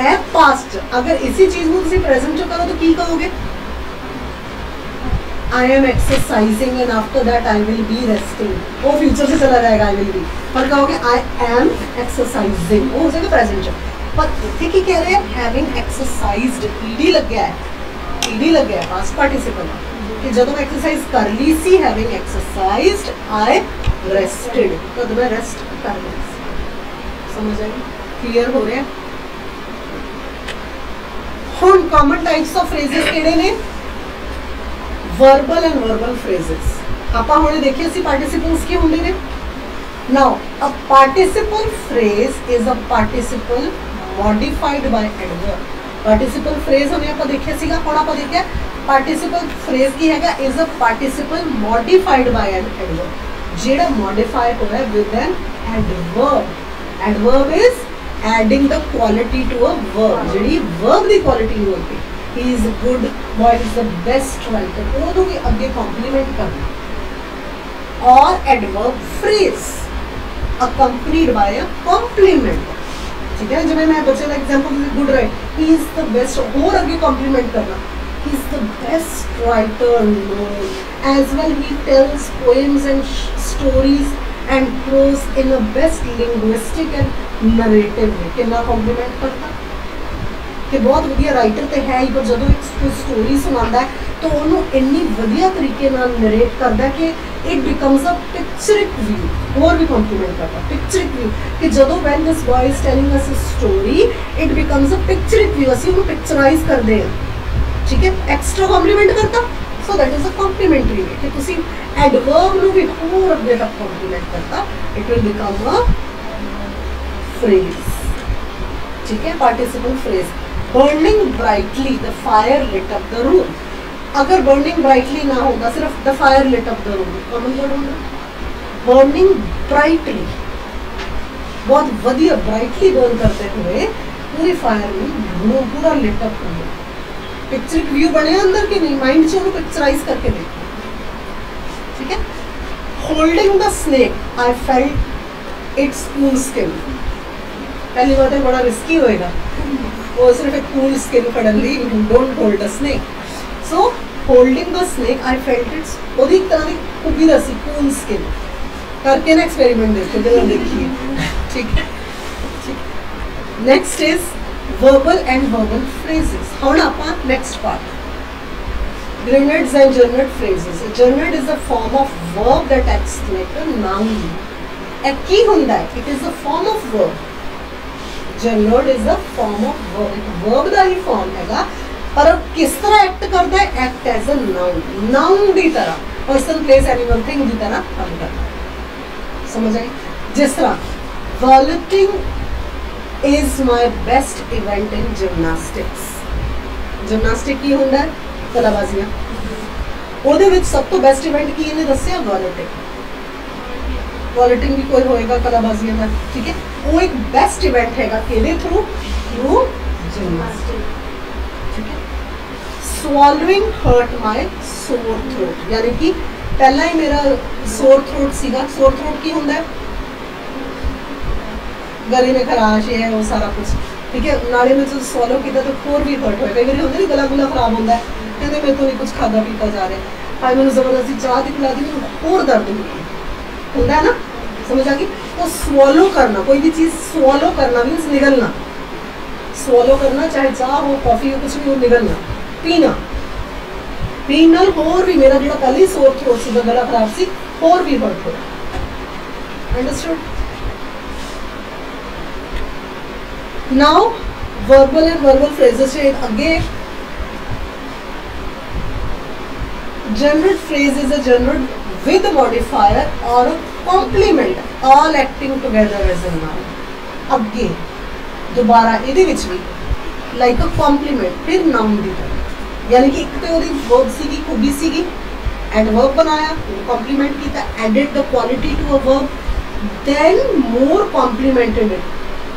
[SPEAKER 1] ए पास्ट अगर इसी चीज को तुम प्रेजेंट जो करो तो की कहोगे, I am exercising and after that I will be resting, वो फ्यूचर से चला जाएगा आई विल बी, पर कहोगे आई एम एक्सरसाइजिंग, वो हो जाएगा प्रेजेंट। पर इतने की कह रहे हैं हैविंग एक्सरसाइज्ड, ईडी लग गया है, ईडी लग गया है पास्ट पार्टिसिपल, कि जब मैं एक्सरसाइज कर ली सी हैविंग एक्सरसाइज्ड आई रेस्टेड, तो मैं रेस्ट कर ली। समझ आएगी, क्लियर हो रहा है। हुन कॉमन टाइप्स ऑफ फ्रेजेस किहड़े ने, वर्बल एंड वर्बल फ्रेजेस। ਆਪਾਂ ਹੁਣੇ ਦੇਖਿਆ ਸੀ ਪਾਰਟਿਸਿਪਲਸ ਕੀ ਹੁੰਦੇ ਨੇ। Now a participle phrase is a participle modified by adverb. Participle phrase ਹੁਣੇ ਆਪਾਂ ਦੇਖਿਆ ਸੀਗਾ, ਹੁਣ ਆਪਾਂ ਦੇਖਿਆ ਪਾਰਟਿਸਿਪਲ ਫਰੇਜ਼ ਕੀ ਹੈਗਾ, is a participle modified by an adverb, ਜਿਹੜਾ ਮੋਡੀਫਾਈ ਹੋਇਆ with an adverb. Adverb is adding the quality to a verb, ਜਿਹੜੀ ਵਰਬ ਦੀ ਕੁਆਲਿਟੀ ਨੂੰ ਅੱਗੇ he is a good boy, he is the best writer, ਉਹਨੂੰ ਵੀ ਅੱਗੇ compliment ਕਰਨਾ। और adverb phrase accompanied by a complement, ठीक है। जब मैं बच्चे का example good right, he is the best, और आगे कॉम्प्लीमेंट करना, he is the best writer known, as well he tells poems and stories and prose in a best linguistic and narrative way। कितना कॉम्प्लीमेंट करता कि बहुत वधिया writer तो है ही, पर जो एक स्टोरी सुनाता है तो उन्होंने इन्नी वधिया तरीके नाल नरेट करता कि it becomes a picturic view. और भी कॉम्प्लीमेंट करता पिक्चरिक व्यू, कि जो when this boy is telling us a story it becomes a picturic view, असीं उन्होंने पिक्चराइज करते हैं, ठीक है। एक्सट्रा कॉम्प्लीमेंट करता, so that is a complementary way, कि तुसीं एडवर्ब नूं भी होर अगे तक कॉम्प्लीमेंट करता, it will become a phrase, ठीक है। Participle phrase. Burning brightly the fire lit up the room, अगर बर्निंग ब्राइटली ना होगा, सिर्फ the fire lit up the room, common word होगा। बर्निंग ब्राइटली, बहुत वधिया ब्राइटली बर्न करते हुए पूरी फायर में रूम पूरा लिट अप हो गया। पिक्चरिक व्यू बने अंदर के नहीं, माइंड से उन्हें पिक्चराइज करके देखो, ठीक है। Holding the snake I felt its cool skin, पहली बात है बड़ा रिस्की होएगा, वो सिर्फ एक कूल स्किन फड़न ली, don't hold a snake. So holding the snake I felt its, ओदी एक तरह की खूबी रसी कूल स्किन करके ना एक्सपेरिमेंट देखो, जरा देखिए, ठीक है। Next is verbal and verbal phrases. हुण आपां next part gerunds and gerund phrases. Gerund is a form of verb that acts like a noun. ਇਹ ਕੀ ਹੁੰਦਾ ਹੈ, it is a form of verb. Gerund is a form of verb, verb का ही form हैगा, पर किस तरह एक्ट करता है, act as a noun, noun की तरह, पर्सन प्लेस एनिमल थिंग की तरह काम करता है। समझ आई, जिस तरह वॉलेटिंग is my best event in gymnastics. Gymnastic की होंदा है कलाबाजियां, ਉਹਦੇ ਵਿੱਚ ਸਭ ਤੋਂ ਬੈਸਟ ਇਵੈਂਟ ਕੀ ਇਹਨੇ ਦੱਸਿਆ ਵॉलेटिंग। ਵॉलेटिंग ਵੀ ਕੋਈ ਹੋਏਗਾ ਕਲਾਬਾਜ਼ੀਆਂ ਦਾ, ਠੀਕ ਹੈ। ਉਹ ਇੱਕ ਬੈਸਟ ਇਵੈਂਟ ਹੈਗਾ ਕਿਹਦੇ ਥਰੂ ਜਿਮਨਾਸਟਿਕ, ਠੀਕ ਹੈ। swallowing hurt my sore throat, यानी कि पहला ही मेरा sore throat सीगा। sore throat की होंदा है गले में खराश है वो सारा कुछ, ठीक है। नाले में जो swallow किया तो होर भी hurt होएगा। कई बार होंदा नहीं गला गुला खराब होंदा है, कहते मेरे तो नहीं कुछ खादा पीता जा रहा है, भाई मैंने जबरदस्ती चाह दी पिला दी, और दर्द होता है ना, समझ आ गई। तो swallow करना, कोई भी चीज़ swallow करना मीन्स निगलना। swallow करना चाहे चाह हो कॉफी हो कुछ भी हो, निगलना। पीना, पीन नाल होर भी मेरा जो पहले सोर थ्रोट सी गला खराब सी होर भी हर्ट हो। Understood. Now verbal and verbal phrases से अगे gerund phrase is a gerund with modifier और complement all acting together as a noun. अगे दोबारा ये भी लाइक अ कॉम्प्लीमेंट फिर नाउन की तरह, यानी कि एक तो वर्ब सी खूबी सी एडवर्ब बनाया, कॉम्प्लीमेंट किया, added the quality to a verb, then more complemented it,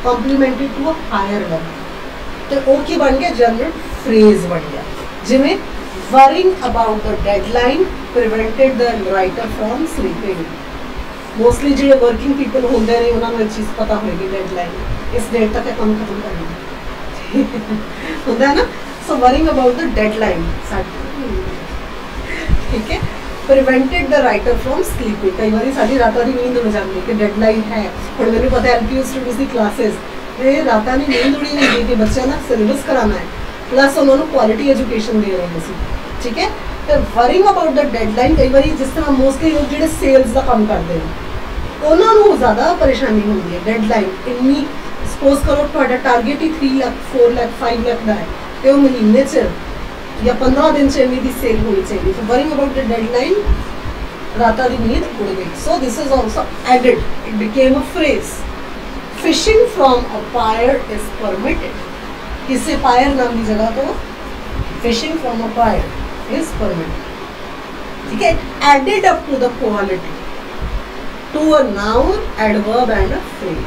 [SPEAKER 1] complemented to a higher verb, तो वो की बन गया जनरल फ्रेज बन गया। जिमें worrying about the deadline prevented the writer from sleeping. Mostly जो वर्किंग पीपल होंगे ने उन्होंने एक चीज़ पता होगी, डेडलाइन इस डेट तक काम खत्म करना होता है ना। So worrying about the deadline, ठीक है। Prevented the writer from sleeping। कई बार साड़ी रात की नींद हो जाती है कि डेडलाइन है। और मैंने पता है LPU स्टूडेंट्स की क्लासेस ये रात की नींद उड़ी होती कि बच्चा ना सिलेबस कराना है, प्लस उन्होंने क्वालिटी एजुकेशन दे रहे हैं, ठीक है। तो वरिंग अबाउट द डेडलाइन, कई बार जिस तरह मोस्टली लोग जो सेल्स का काम करते हैं उन्होंने ज़्यादा परेशानी होती है। डेडलाइन इन्नी सपोज करो ਤੁਹਾਡਾ टारगेट ही 3 लाख 4 लाख 5 लाख का है, तो महीने च या 15 दिन से इन्नी सेल होनी चाहिए। तो वरिंग अबाउट द डेडलाइन रात की नींद उड़ गई। So this is also added, it became a phrase. Fishing from a pier is permitted, किसी पायर नाम की जगह तो fishing from a pier is permitted, ठीक है। Added up to the quality to a noun, adverb and a phrase.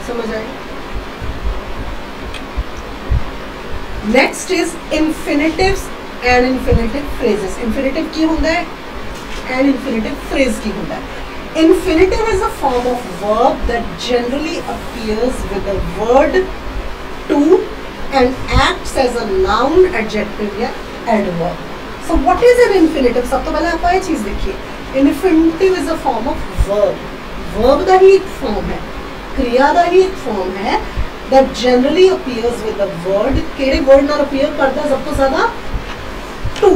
[SPEAKER 1] समझ आए। Next is infinitives and infinitive phrases. Infinitive की होता है एंड इन्फिनेटिव फ्रेज की होता है। Infinitive is a form of verb that generally appears with the word to and acts as a noun, adjective या adverb. So what is an infinitive? सब तो पहले आप ये चीज देखिए, infinitive is a form of verb. Verb का ही एक फॉर्म है, क्रिया का ही एक फॉर्म है that generally appears with the word। केड़े वर्ड नाल अपीयर करता है सब तो ज़्यादा? To,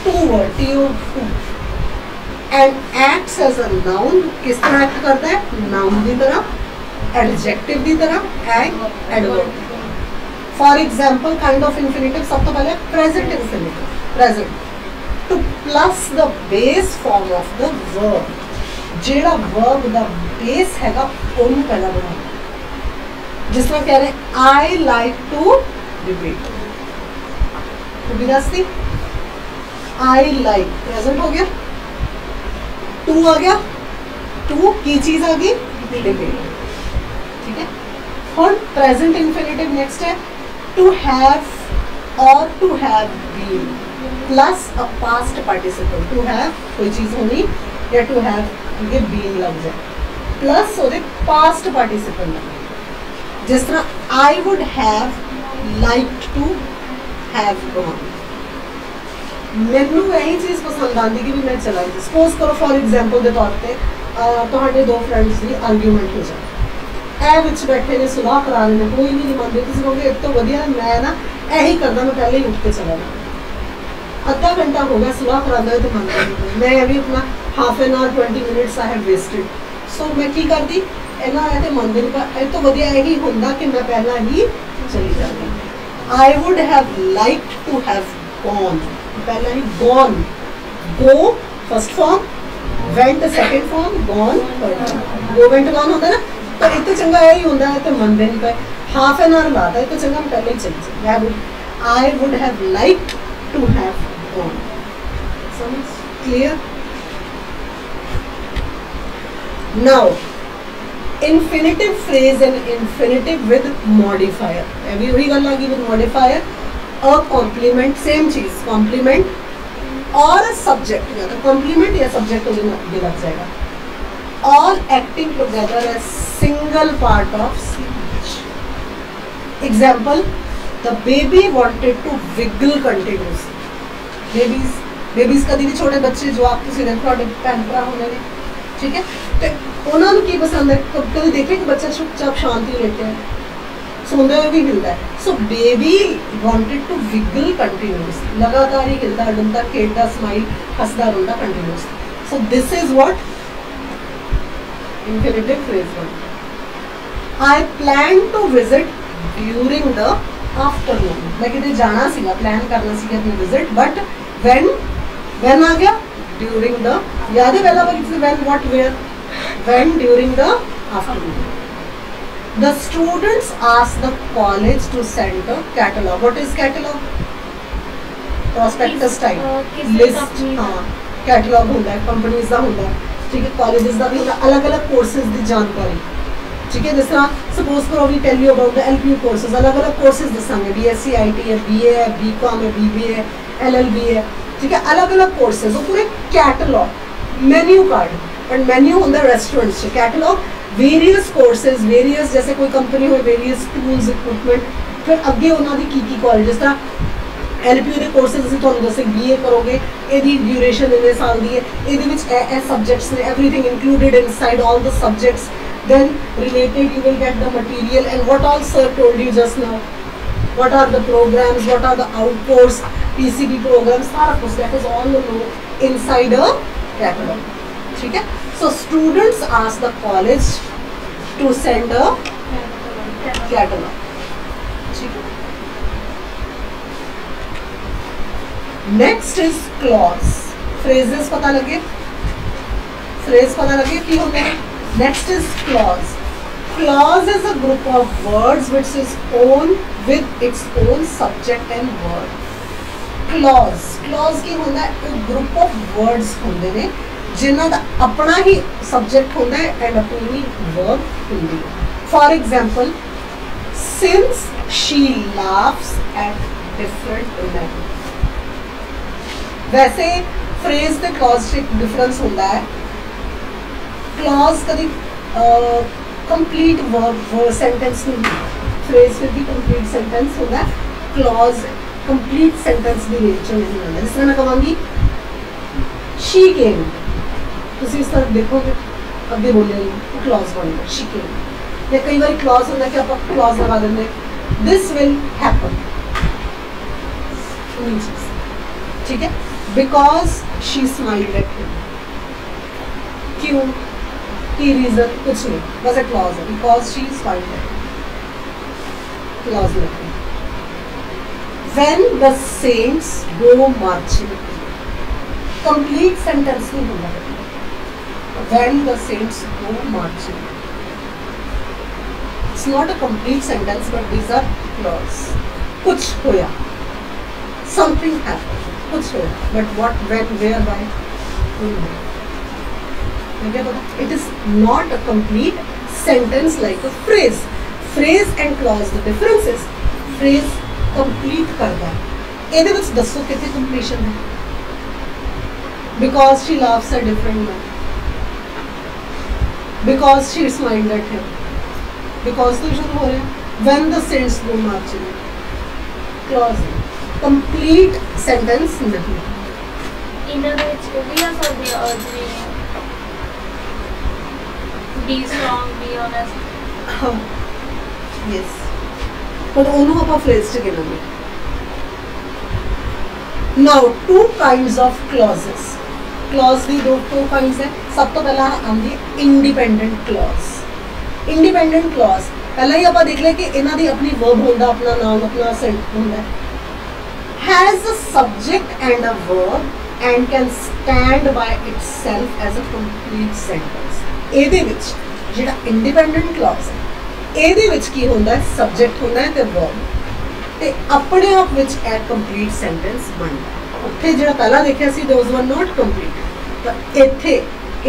[SPEAKER 1] to word, to, and acts as a noun। किस तरह एक्ट करता है? नाउन की तरह, एडजेक्टिव की तरह and adverb. For example kind of infinitive सब तो पहले present infinitive, present two plus the base form of the verb. जेड़ा वर्ब का बेस हैगा उन्होंने पहला बनाना। जिस तरह कह रहे हैं आई लाइक टू डिबेट, तो विरासती आई लाइक प्रेजेंट हो गया, टू आ गया, टू की चीज आ गई डिबेट, ठीक है। और प्रेजेंट इन्फिनेटिव नेक्स्ट है टू हैव और to have been plus a past participle. To have कोई चीज होनी या टू हैव ये बीन लग जाए प्लस ਉਹਦੇ पास्ट पार्टिसिपल लगे। जिस तरह I would have liked to have gone, मैनू यही चीज़ पसंद आती कि भी मैं चला जाए। सपोज करो फॉर एग्जाम्पल के तौर पर ਤੁਹਾਡੇ दो फ्रेंड्स की आर्ग्यूमेंट हो जाए, ਇਹ ਵਿੱਚ बैठे ने सुलह करा रहे हैं, कोई भी नहीं मानते, तुम कहोगे एक तो वधिया मैं ना यही करदा, मैं पहले ही उठ के चला जाऊँ। अद्धा घंटा हो गया सुलह कराते हुए तो मानता नहीं, मैं भी अपना half an hour 20 minutes I have wasted. So मैं की करती इन्ना है तो मंदिर का तो वधिया यही होंदा कि मैं पहला ही चली जाती। I would have liked to have gone, पहला ही gone, go first form, went second form, gone third form. Go went gone होता है ना, तो इतना चंगा यही होता है तो मनते नहीं पे हाफ एन आवर लाता है तो चंगा मैं पहले ही चली जाए I would have like to have gone समझ clear now infinitive phrase and infinitive with modifier अभी वही गल आ गई with modifier a complement same चीज complement और subject या तो complement या subject हो ये लग जाएगा all acting together as single part of speech example the baby wanted to wiggle continuously babies कभी भी छोटे बच्चे जो आपको सीधे भैन भरा होने ने ठीक है तो उन्होंने की पसंद है कभी देखे कि बच्चा चुपचाप शांति लेते हैं सोंदे हुए भी हिलता है so baby wanted to wiggle continuously लगातार ही हिलता डुलता खेलता स्माइल हंसता रोता continuously so this is what infinitive phrase one I plan to visit during the afternoon मैं कितने जाना सीगा प्लान करना सीगा अपनी विजिट बट व्हेन आ गया ड्यूरिंग द याद है पहला when what where when during the afternoon the students asked the college to send a catalog what is catalog prospectus type list हाँ catalog होता है companies का होता है ठीक है colleges का भी होता है अलग अलग courses की जानकारी ठीक है जिस तरह suppose करो we tell you about the LPU courses अलग अलग courses दसांगे BSc IT है BA है BCom है BBA है LLB है ठीक है अलग अलग courses वो पूरे catalog menu card but menu on the restaurants catalog various courses various जैसे कोई कंपनी हो various tools equipment फिर अगे उन्होंने की कॉलेज जिस तरह LPU ਦੇ ਕੋਰसेस ਅਸੀਂ ਤੁਹਾਨੂੰ ਦੱਸੇ BA ਕਰੋਗੇ ਇਹਦੀ ਡਿਊਰੇਸ਼ਨ ਇਹਦੇ ਸਾਲ ਦੀ ਹੈ ਇਹਦੇ ਵਿੱਚ ਇਹ ਸਬਜੈਕਟਸ ਨੇ everything included inside all the subjects then related you will get the material and what all sir told you just now what are the programs what are the outcourse PCB programs सारा कुछ that is all inside a catalog ठीक है so students ask the college to send a catalog ठीक है next is clause phrases पता लगे phrase पता लगे की होते हैं next is clause clause is a group of words which is own with its own subject and verb clause की होता है एक group of words होंगे ने जिन्हों का अपना ही सब्जेक्ट होता है एंड अपनी वर्ब होती है for example since she laughs at different level वैसे फ्रेज ते क्लॉज से डिफरेंस होता है क्लॉज कभी कंप्लीट वर्ब सेंटेंस नहीं फ्रेज फिर भी कंप्लीट सेंटेंस होता है क्लॉज कंप्लीट सेंटेंस भी नेचर नहीं होता जिस तरह मैं कहूँगी शी केम ਤੁਸੀਂ ਇਸ ਤਰ੍ਹਾਂ ਦੇਖੋਗੇ ਅੱਗੇ ਬੋਲਿਆ ਕਲੌਜ਼ ਬਣਦਾ she came ਜਾਂ ਕਈ ਵਾਰੀ ਕਲੌਜ਼ ਹੁੰਦਾ ਕਿ ਆਪਾਂ ਕਲੌਜ਼ ਲਗਾ ਦਿੰਦੇ this will happen ठीक है because she smiled at him क्यों की रीजन कुछ नहीं बस एक क्लॉज है because she smiled at him clause लगती when the saints go marching complete sentence नहीं होगा when the saints go marching it's not a complete sentence but these are clause kuch hoya something happened kuch hoya but what when where why it is not a complete sentence like a phrase and clause the difference is phrase complete karda hai ਇਹਦੇ ਵਿੱਚ ਦੱਸੋ ਕਿੱਥੇ completion ਹੈ because she laughs at different men because she smiled at him because तो शुरू हो रहे हैं when the saints go marching clause complete sentence नहीं
[SPEAKER 2] in which we are for the urging be strong be honest
[SPEAKER 1] yes but ਉਹਨੂੰ ਆਪਾਂ phrase ਚ ਗਿਣਾਂਗੇ now two kinds of clauses clause भी दो काइंड्स है सब तो पहला आंदी इंडिपेंडेंट क्लॉज इंडिपेंडेंट क्लॉज पहला ही आप देख ले कि इन्हां दी अपनी वर्ब होंदा अपना नाउन अपना सेंटेंस होंदा has a subject and a verb and can stand by itself as a complete sentence ਇਹਦੇ ਵਿੱਚ ਜਿਹੜਾ ਇੰਡੀਪੈਂਡੈਂਟ ਕਲੌਜ਼ ਹੈ ਇਹਦੇ ਵਿੱਚ ਕੀ ਹੁੰਦਾ ਹੈ, ਸਬਜੈਕਟ ਹੁੰਦਾ ਹੈ ਤੇ ਵਰਬ, ਤੇ ਆਪਣੇ ਆਪ ਵਿੱਚ ਇਹ ਕੰਪਲੀਟ ਸੈਂਟੈਂਸ ਬਣਦਾ। ਉੱਥੇ ਜਿਹੜਾ ਪਹਿਲਾਂ ਦੇਖਿਆ ਸੀ ਦੋਜ਼ ਵਰ ਨਾਟ ਕੰਪਲੀਟ, ਤਾਂ ਇੱਥੇ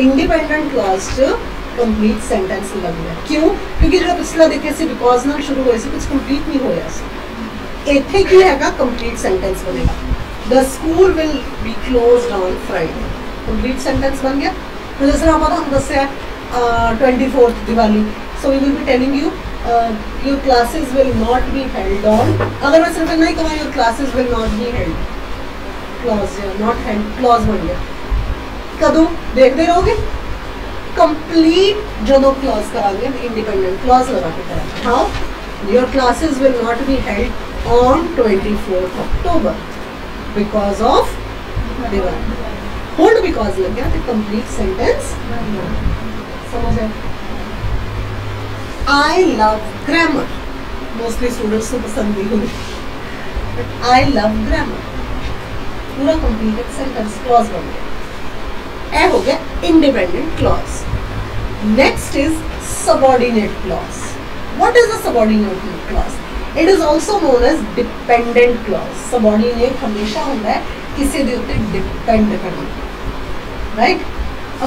[SPEAKER 1] ਇੰਡੀਪੈਂਡੈਂਟ ਕਲੌਜ਼ 'ਚ ਕੰਪਲੀਟ ਸੈਂਟੈਂਸ ਲੱਗਦਾ। ਕਿਉਂ? ਕਿਉਂਕਿ ਜਿਹੜਾ ਪਿਛਲਾ ਦੇਖਿਆ ਸੀ ਬਿਕੋਜ਼ ਨਾਲ ਸ਼ੁਰੂ ਹੋਇਆ ਸੀ, ਕੁਝ ਕੰਪਲੀਟ ਨਹੀਂ ਹੋਇਆ ਸੀ। ਇੱਥੇ ਕੀ ਹੈਗਾ, ਕੰਪਲੀਟ ਸੈਂਟੈਂਸ ਬਣੇਗਾ। The school will be closed on Friday, complete sentence ਬਣ ਗਿਆ। ਜਿਸ ਤਰ੍ਹਾਂ ਆਪਾਂ ਤੁਹਾਨੂੰ ਦੱਸਿਆ 24th Diwali, so we will be telling you your classes will not be held on, अगर मैं सिर्फ नहीं कहूँ your classes will not be held, clause not held, clause बन गया। कदों देखते रहोगे, complete जो clause कराएंगे independent clause लगा के कराएंगे। How? Your classes will not be held on 24th October because of Diwali। hold because लग गया तो complete sentence समझ आए। I love grammar, mostly students को पसंद नहीं होगी, but I love grammar पूरा completed sentence clause बन गया। ये हो गया independent clause। Next is subordinate clause। What is a subordinate clause? It is also known as dependent clause। subordinate हमेशा होता है किसी दे उत्ते depend करना, right?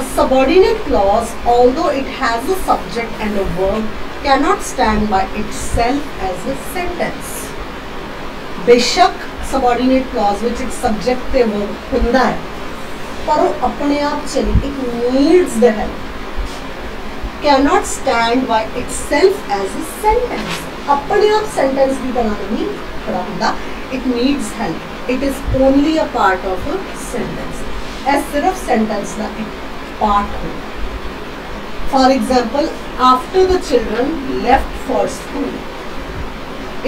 [SPEAKER 1] A subordinate clause, although it has a subject and a verb, cannot stand by itself as a sentence। बेशक subordinate clause which एक subject ते verb होता है, पर वो अपने आप चली, it needs the help, cannot stand by itself as a sentence। अपने आप sentence भी बना नहीं खड़ा होता, it needs help, it is only a part of a sentence। ऐसा सिर्फ sentence ना एक part हो। For example, after the children left for school,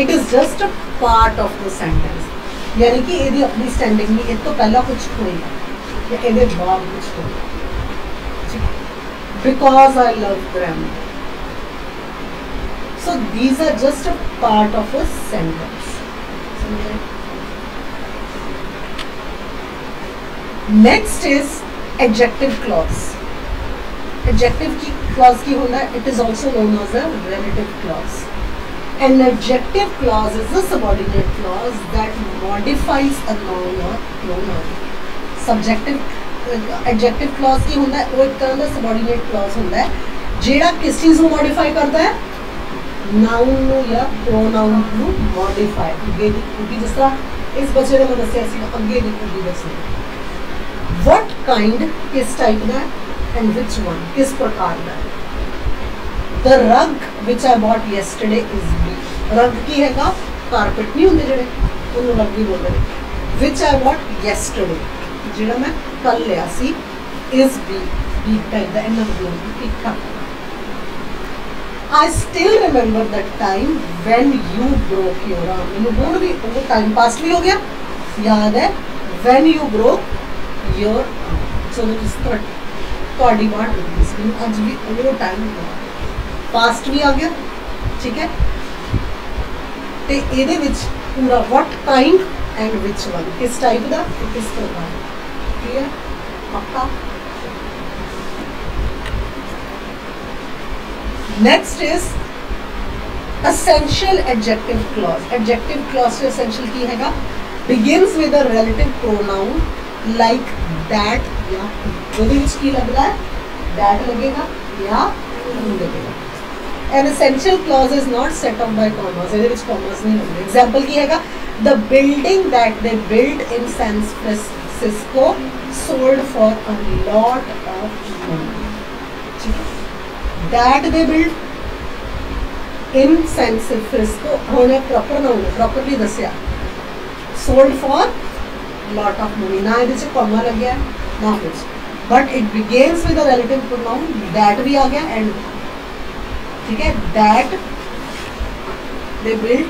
[SPEAKER 1] it is just a part of the sentence। यानी कि यदि अपनी स्टैंडिंग में एक तो पहला कुछ होगा या यदि बाद कुछ होगा। Because I love grammar, so these are just a part of a sentence। Next is adjective clause। adjective की clause की होना है, it is also known as a relative clause। An adjective clause is a subordinate clause that modifies a noun or pronoun। subjective adjective clause की होना है वो एक तरह का subordinate clause होता है जेड़ा किस चीज़ को modify करता है, noun नो या pronoun को modify। क्योंकि जिस तरह इस बच्चे ने मैं दसिया सी अगे नहीं दसिया what kind किस type का and which one किस प्रकार का। the rug which I bought yesterday is beige। rug की है का carpet नहीं होंगे जड़े उन्होंने rug भी बोल रहे। which I bought yesterday जिड़ा मैं कल लिया सी is beige type का इन्ना बोल ठीक ठाक। I still remember that time when you broke your arm। मैंने बोल भी वो time past भी हो गया, याद है when you broke your arm। so जिस तरह ਤੁਹਾਡੀ ਬਾਤ ਹੋਈ ਸੀ ਅੱਜ ਵੀ ਉਹ ਟਾਈਮ ਪਾਸਟ ਵੀ ਆ ਗਿਆ, ਠੀਕ ਹੈ। ਤੇ ਇਹਦੇ ਵਿੱਚ ਪੂਰਾ what kind and which one ਕਿਸ ਟਾਈਪ ਦਾ ਤੇ ਕਿਸ ਪ੍ਰਕਾਰ, ਕਲੀਅਰ ਪੱਕਾ। Next is essential adjective clause। adjective clause से essential की हैगा begins with a relative pronoun like that या ਉਹਦੇ ਵਿੱਚ ਕੀ ਲੱਗ ਰਿਹਾ ਹੈ that लगेगा या लगेगा। an essential clause is not set up by commas। ਇਹਦੇ ਵਿੱਚ commas नहीं लगेंगे। example की हैगा the building that they built in San Francisco sold for a lot of money। that they built in San Francisco होने proper ना होने properly दसिया sold for lot of money ना इधर से comma लग गया ना कुछ, but it begins with a relative pronoun that भी आ गया and ठीक है that they built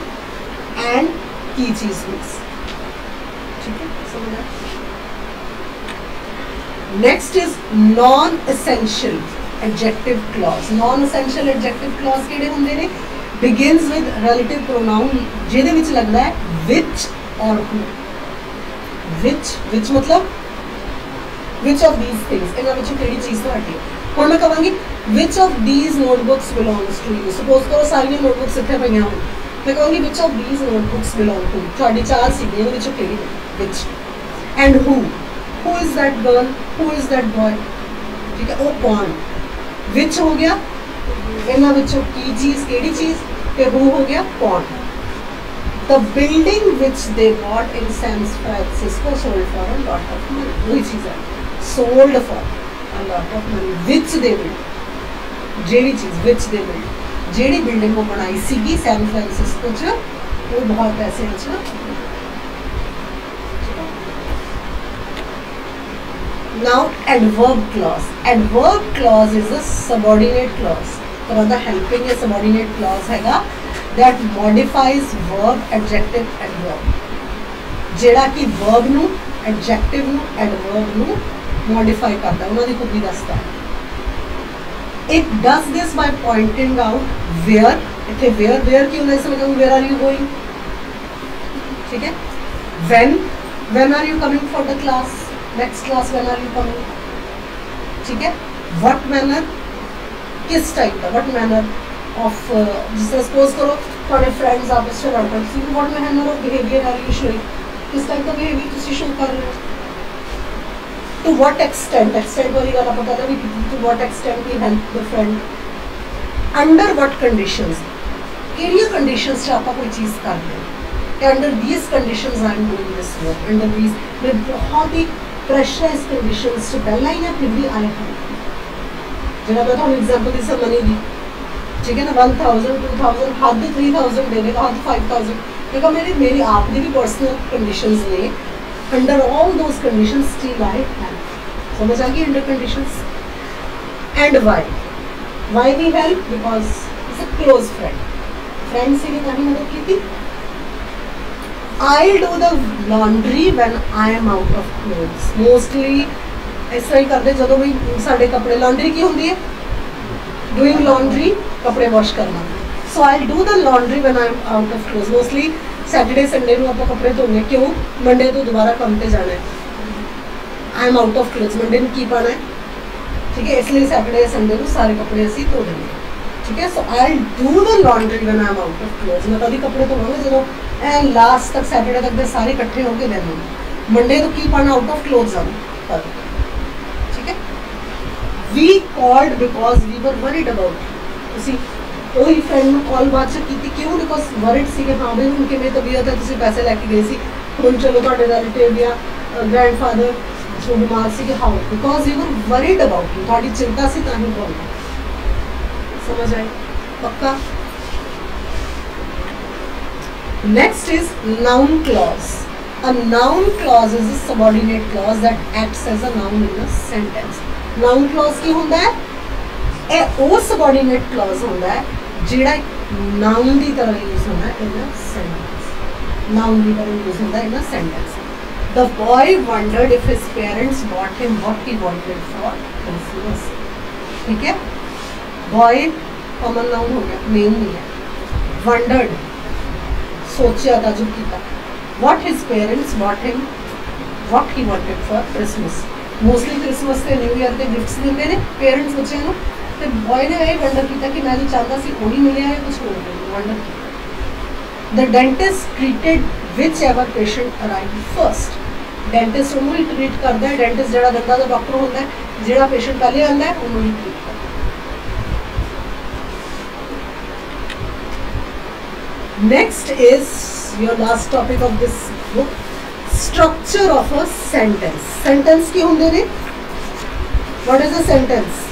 [SPEAKER 1] and की चीज मिक्स, ठीक है समझा। next is non-essential adjective clause। non-essential adjective clause ਕਿਹੜੇ ਹੁੰਦੇ ਨੇ begins with relative pronoun ਜਿਹਦੇ ਵਿੱਚ ਲੱਗਦਾ ਹੈ which or who। which मतलब which of these things ਇਹਨਾਂ ਵਿੱਚੋਂ ਕਿਹੜੀ ਚੀਜ਼ ਤੁਹਾਡੀ ਹੈ। ਹੁਣ ਮੈਂ ਕਹਾਂਗੀ which of these notebooks belongs to you. Suppose करो सारिया नोटबुक्स इतने पे हो, मैं कहूँगी which of these notebooks belong to, थोड़ी 4 सीगियां विच केड़ी which, and who is that girl, who is that boy, ठीक है, वो कौन, विच हो गया इन्हां विचों की चीज़ केड़ी चीज़, ते हू हो गया कौन। The building which they bought in San Francisco sold for a lot of money, वही चीज़ है, sold for a lot of money, which they build, जेड़ी चीज़ विच दे बिल्ड, जेड़ी बिल्डिंग वो बनाई सीगी सैन फ्रांसिस्को च, वो बहुत पैसे च। Now adverb clause. Adverb clause is a subordinate clause. तो the helping या subordinate clause हैगा that modifies verb, adjective, adverb. जेड़ा कि verb नू, adjective नू, adverb नू modify करता है, उन्होंने खुद भी दसता है। It does this by pointing out where, इतने where की उन्हें समझ where are you going, ठीक है, when are you coming for the class, next class when are you coming, ठीक है, what manner, किस टाइप का, what manner of, जिससे सपोज करो थोड़े फ्रेंड्स आपस में लड़ पड़ते हैं, what manner of behavior are you showing, किस टाइप का behavior तुसी शो कर रहे हो, to what extent वाली गल आप पता भी, to what extent we help the friend, under what conditions, केड़ियां conditions च आप कोई चीज़ कर रहे हो, under these conditions I am doing this work, under these, मैं बहुत ही प्रेशराइज कंडीशंस से पहला ही ना फिर भी आए हैं, जब मैं थोड़ा एग्जांपल दी सब मनी दी, ठीक है ना, 1000 2000 हद 3000 देने का, हद 5000, देखो मेरी आपकी भी पर्सनल कंडीशंस ने, under all those conditions still I help, समझ आ गई under conditions. And why we help, because it's a close friend से भी कहीं मदद की थी। I'll do the laundry when I am out of clothes. Mostly इस तरह ही करते जो भी साढ़े कपड़े, laundry की होती है doing laundry, कपड़े wash करना, so I'll do the laundry when I am out of clothes. Mostly Saturday Sunday ਨੂੰ ਆਪਾਂ कपड़े धोने, क्यों, Monday तो दोबारा काम पे जाना है, I am out of clothes, Monday ਨੂੰ की पाना है, ठीक है, इसलिए Saturday Sunday ਨੂੰ सारे कपड़े ਅਸੀਂ धो देंगे, ठीक है। So I'll do the laundry when I am out of clothes, मैं तभी कपड़े धोवांगा जो एंड लास्ट तक सैटरडे तक दे सारे इकट्ठे होके देने, मंडे तो की पाना आउट ऑफ क्लोथ्स हम पर, ठीक है। We called because we were worried about, उसी वही फ्रेंड ने कॉल बातचीत की थी, क्यों, बिकॉज वरीड सी कि हाँ भाई उनके में तबीयत है, तुम पैसे लैके गए सी, हम चलो ਤੁਹਾਡੇ रिलेटिव या ग्रैंडफादर जो बीमार सी, हाँ because you were worried about, थोड़ी चिंता सी तां ही कॉल, समझ आई, पक्का। Next is noun clause. A noun clause is a subordinate clause that acts as a noun in a sentence. Noun clause की होता है, ਇਹ ਉਹ subordinate clause होता है ਜਿਹੜਾ noun ਦੀ ਤਰ੍ਹਾਂ यूज होता है in a sentence. Noun ਦੀ ਤਰ੍ਹਾਂ यूज होता है in a sentence. The boy wondered if his parents bought him what he wanted for Christmas. ठीक है, boy common noun हो गया, name नहीं है, wondered सोचा था जो किया, what his parents bought him what he wanted for Christmas. Mostly Christmas से न्यू ईयर के गिफ्ट्स देंगे ने पेरेंट्स बच्चे को, तो बॉय ने यही वंडर किया कि मैं जो चाहता सी वही मिले है, कुछ हो गया वंडर किया। The dentist treated which ever patient arrive first, dentist उन्होंने ही ट्रीट करता है, डेंटिस्ट जरा दंदा का डॉक्टर होता है, जरा पेशेंट पहले आता है उन्होंने ही ट्रीट करता है। Next is your last topic of this book, structure of a sentence. Sentence की होंगे ने, what is a sentence?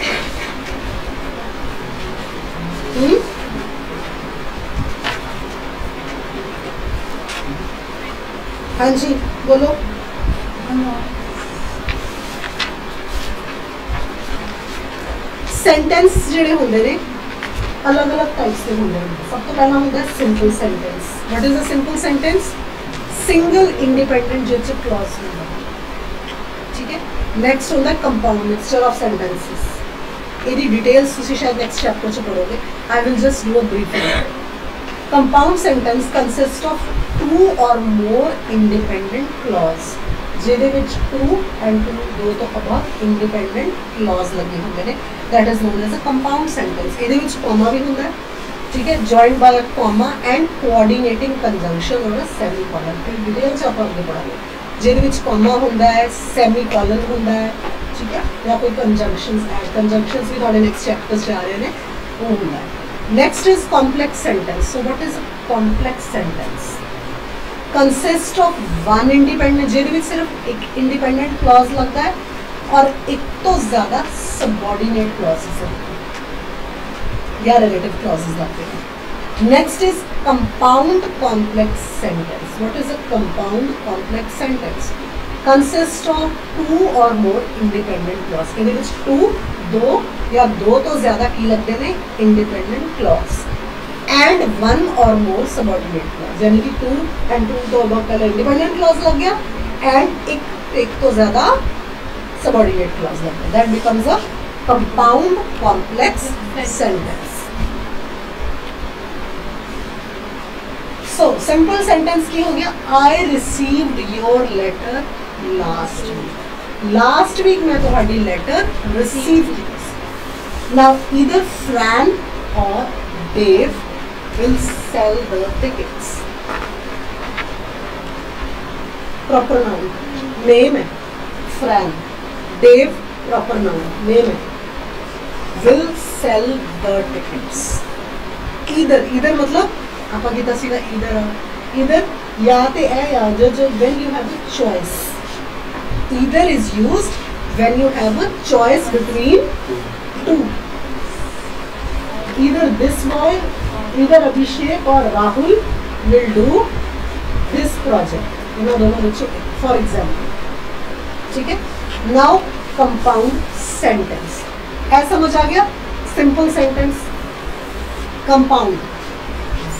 [SPEAKER 1] हाँ जी बोलो। सेंटेंस जिहड़े होंगे ने अलग अलग टाइप्स के होंगे। सब तो पहला होता है simple sentence. What is a simple sentence? Single independent which clause होगा, ठीक है। नेक्स्ट होता है कंपाउंड मिक्सचर ऑफ सेंटेंसेस। ਇਹਦੀ डिटेल्स ਤੁਸੀਂ शायद नेक्स्ट चैप्टर ਚ पढ़ोगे। I will just do a brief. Compound sentence consist of 2 और मोर इंडिपेंडेंट क्लॉज, ਜਿਹਦੇ ਵਿੱਚ 2 and 2 ਦੋ ਤੋਂ ਅਬਵ ਇੰਡੀਪੈਂਡੈਂਟ क्लॉज ਲੱਗੇ ਹੁੰਦੇ ਨੇ। That is known as a compound sentence. ਇਹਦੇ ਵਿੱਚ ਕੌਮਾ ਵੀ ਹੁੰਦਾ ਹੈ, ठीक है, joined by a comma and coordinating conjunction और a semicolon। फिर वीडियो च आप आगे पढ़ांगे ਜਿਹਦੇ ਵਿੱਚ ਕੌਮਾ ਹੁੰਦਾ ਹੈ, semicolon ਹੁੰਦਾ ਹੈ, ठीक है, या कोई conjunctions ऐड, conjunctions भी ਤੁਹਾਡੇ next chapters ਚ आ रहे हैं, वो ਹੁੰਦਾ है। next is complex sentence। so what is a complex sentence? consist of one independent, ਜਿਹਦੇ ਵਿੱਚ ਸਿਰਫ ਇੱਕ independent clause लगता है और एक तो ज़्यादा subordinate clauses हैं या relative clauses लगते हैं। next is compound complex sentence। what is a compound complex sentence? consist of two or more independent clause। ਇਹਦੇ ਵਿੱਚ two, दो या दो तो ज़्यादा की लगते हैं independent clause and one or more subordinate clause। यानी कि two and two तो अब पहले independent clause लग गया and एक तो ज़्यादा subordinate clause लग गया, that becomes a compound complex sentence। so simple sentence की हो गया, I received your letter last week। last week मैं तुम्हारी letter receive की। now either Fran or Dave will sell the tickets। proper noun, name है Fran, Dave proper noun, name है will sell the tickets। either मतलब आप कितना सीधा either या ते है या जो when you have a choice। either is used when you have a choice between two। either this boy, either Abhishek or Rahul will do this project, दोनों बच्चों, for example, ठीक है। now compound sentence ऐसा समझ आ गया, simple sentence, compound,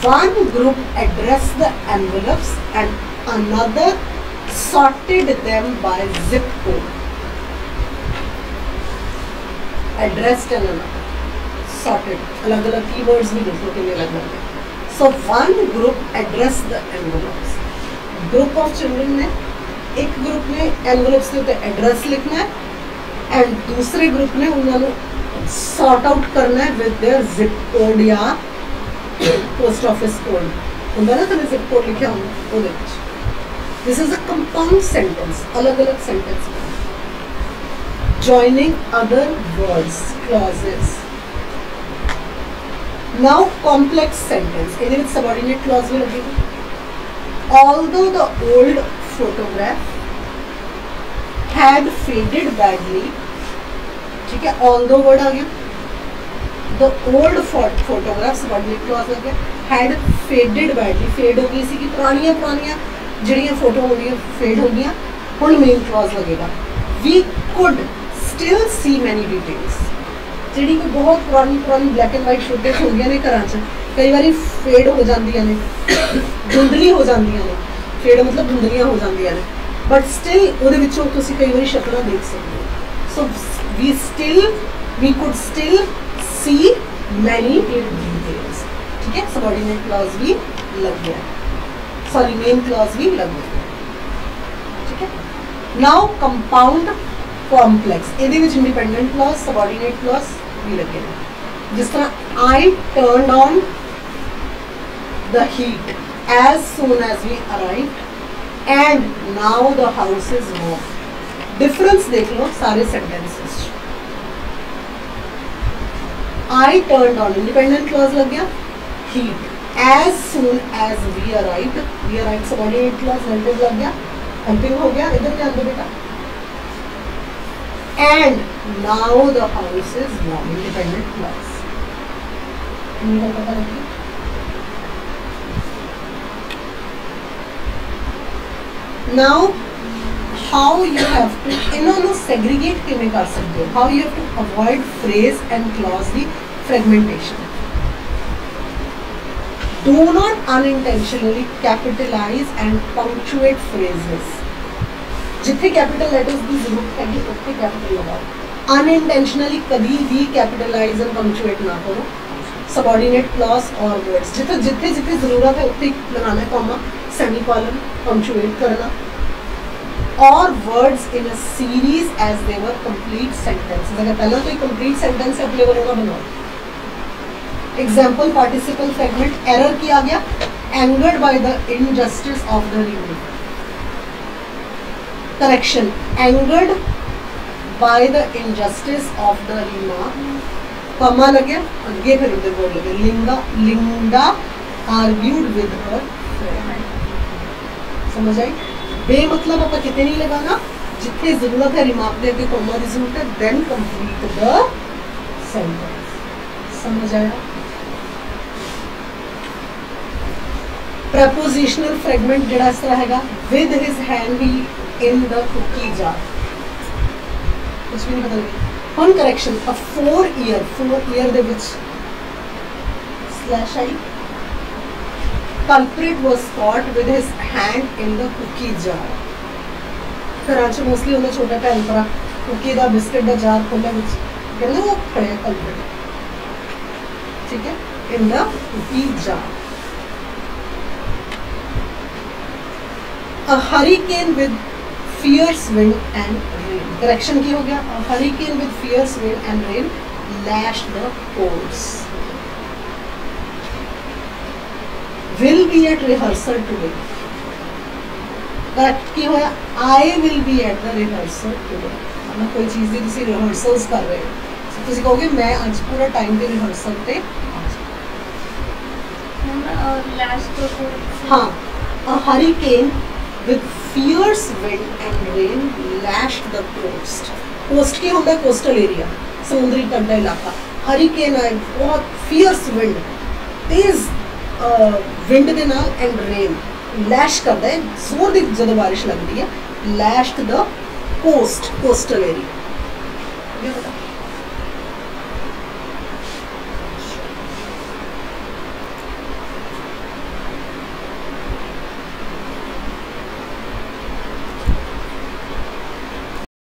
[SPEAKER 1] one group addressed the envelopes and another sorted them by zip code। addressed and another sorted, अलग अलग keywords भी देखो कितने अलग अलग हैं। so one group addressed the envelopes, group of children ने एक ग्रुप ने envelopes के ऊपर एड्रेस लिखना है and दूसरे ग्रुप ने उन्होंने सॉर्ट आउट करना है विद देयर जिप कोड या पोस्ट ऑफिस कोड होंगे ना, तुमने जिप कोड लिखा होगा। This is a compound sentence, अलग अलग sentence joining other words clauses. Now complex sentence, ਇਹਦੇ ਵਿੱਚ सबऑर्डिनेट क्लॉज भी लगेगी। although the old photograph had faded badly, ठीक है, although वर्ड आ गया, the old photograph subordinate clause लग गया, had faded badly, fade हो गई सी कि पुरानियां ਜਿਹੜੀਆਂ फोटो हो गई fade हो गई, ਹੁਣ main clause लगेगा। we could still see many details, ਜਿਹੜੀ कि बहुत पुरानी black and white footage हो गई ने घरां च कई बारी fade हो जांदियां ने, धुंधली हो जांदियां ने, fade मतलब धुंधलियां हो जांदियां ने, but still ਉਹਦੇ ਵਿੱਚੋਂ ਤੁਸੀਂ ਕਈ ਵਾਰੀ ਸ਼ਕਲਾਂ ਦੇਖ ਸਕਦੇ ਹੋ। so we could still see many details, ठीक है, subordinate clause भी लग गया, सॉरी main clause भी लग गया, ठीक है। now compound complex, ਇਹਦੇ ਵਿੱਚ independent clause subordinate clause भी लग गया, जिस तरह I turned on the heat as soon as we arrived and now the house is warm। difference देख लो सारे sentences। I turned on independent clause लग गया, heat as soon as we arrived subordinate clause relative लग गया, helping हो गया, इधर ध्यान दो बेटा, and now the house is warm independent clause। पता लगी? now how you have to इन्होंने segregate किमें कर सकते हो, how you have to avoid phrase and clause the fragmentation। do not unintentionally capitalize and punctuate phrases। जिथे capital letters की जरूरत है उत्थे कैपिटल लगाओ, unintentionally कभी भी capitalize and punctuate ना करो। सबऑर्डिनेट क्लॉज और वर्ड्स जिथे जिथे जिथे जरूरत है उत्थे लगाना है, कॉमा, सेमीकोलन, पंक्चुएट करना। और words in a series as they were complete sentences. अगर पहला तो कंप्लीट सेंटेंस है अपने वालों का बनाओ। एग्जाम्पल पार्टिसिपल फ्रेगमेंट एरर किया गया, angered by the injustice of the remove. Correction, angered by the injustice of the remark, कमा लगे अगे फिर उधर बोल लगे Linda argued with her friend. समझ आई? बे मतलब आप कितने नहीं लगाना, जितने जरूरत है रिमार्क दे के कॉमा की जरूरत है, देन कंप्लीट द सेंटेंस। समझ आया? प्रपोजिशनल फ्रेगमेंट जड़ा इस तरह हैगा, with his hand he in the cookie jar, कुछ भी नहीं पता लगे। On correction, a 4 year ਦੇ ਵਿੱਚ slash I, culprit was caught with his hand in the cookie jar। ਘਰਾਂ 'ਚ ਮੋਸਟਲੀ ਹੁੰਦਾ ਛੋਟਾ ਭੈਣ ਭਰਾ ਕੁਕੀ ਦਾ ਬਿਸਕਟ ਦਾ ਜਾਰ ਖੋਲ੍ਹਿਆ ਵਿੱਚ ਕਹਿੰਦੇ ਉਹ ਖੜਿਆ culprit, ਠੀਕ ਹੈ, in the cookie jar। A hurricane with fierce wind and rain, correction की हो गया, a hurricane with fierce wind and rain lashed the coast। will be at rehearsal today, correct की होया, I will be at the rehearsal today। मतलब कोई चीज़ दी तुसी rehearsals कर रहे हो, तो तुसी कहोगे मैं आज पूरा टाइम पे rehearsal पे
[SPEAKER 2] लास्ट तो
[SPEAKER 1] हाँ, a hurricane with fierce wind and rain lashed the coast। coast की होता है coastal area, समुद्री तट का इलाका। hurricane है बहुत fierce wind, तेज wind के नाल and rain lash करता है, जोर दी जब बारिश लगती है, lashed the coast, coastal area।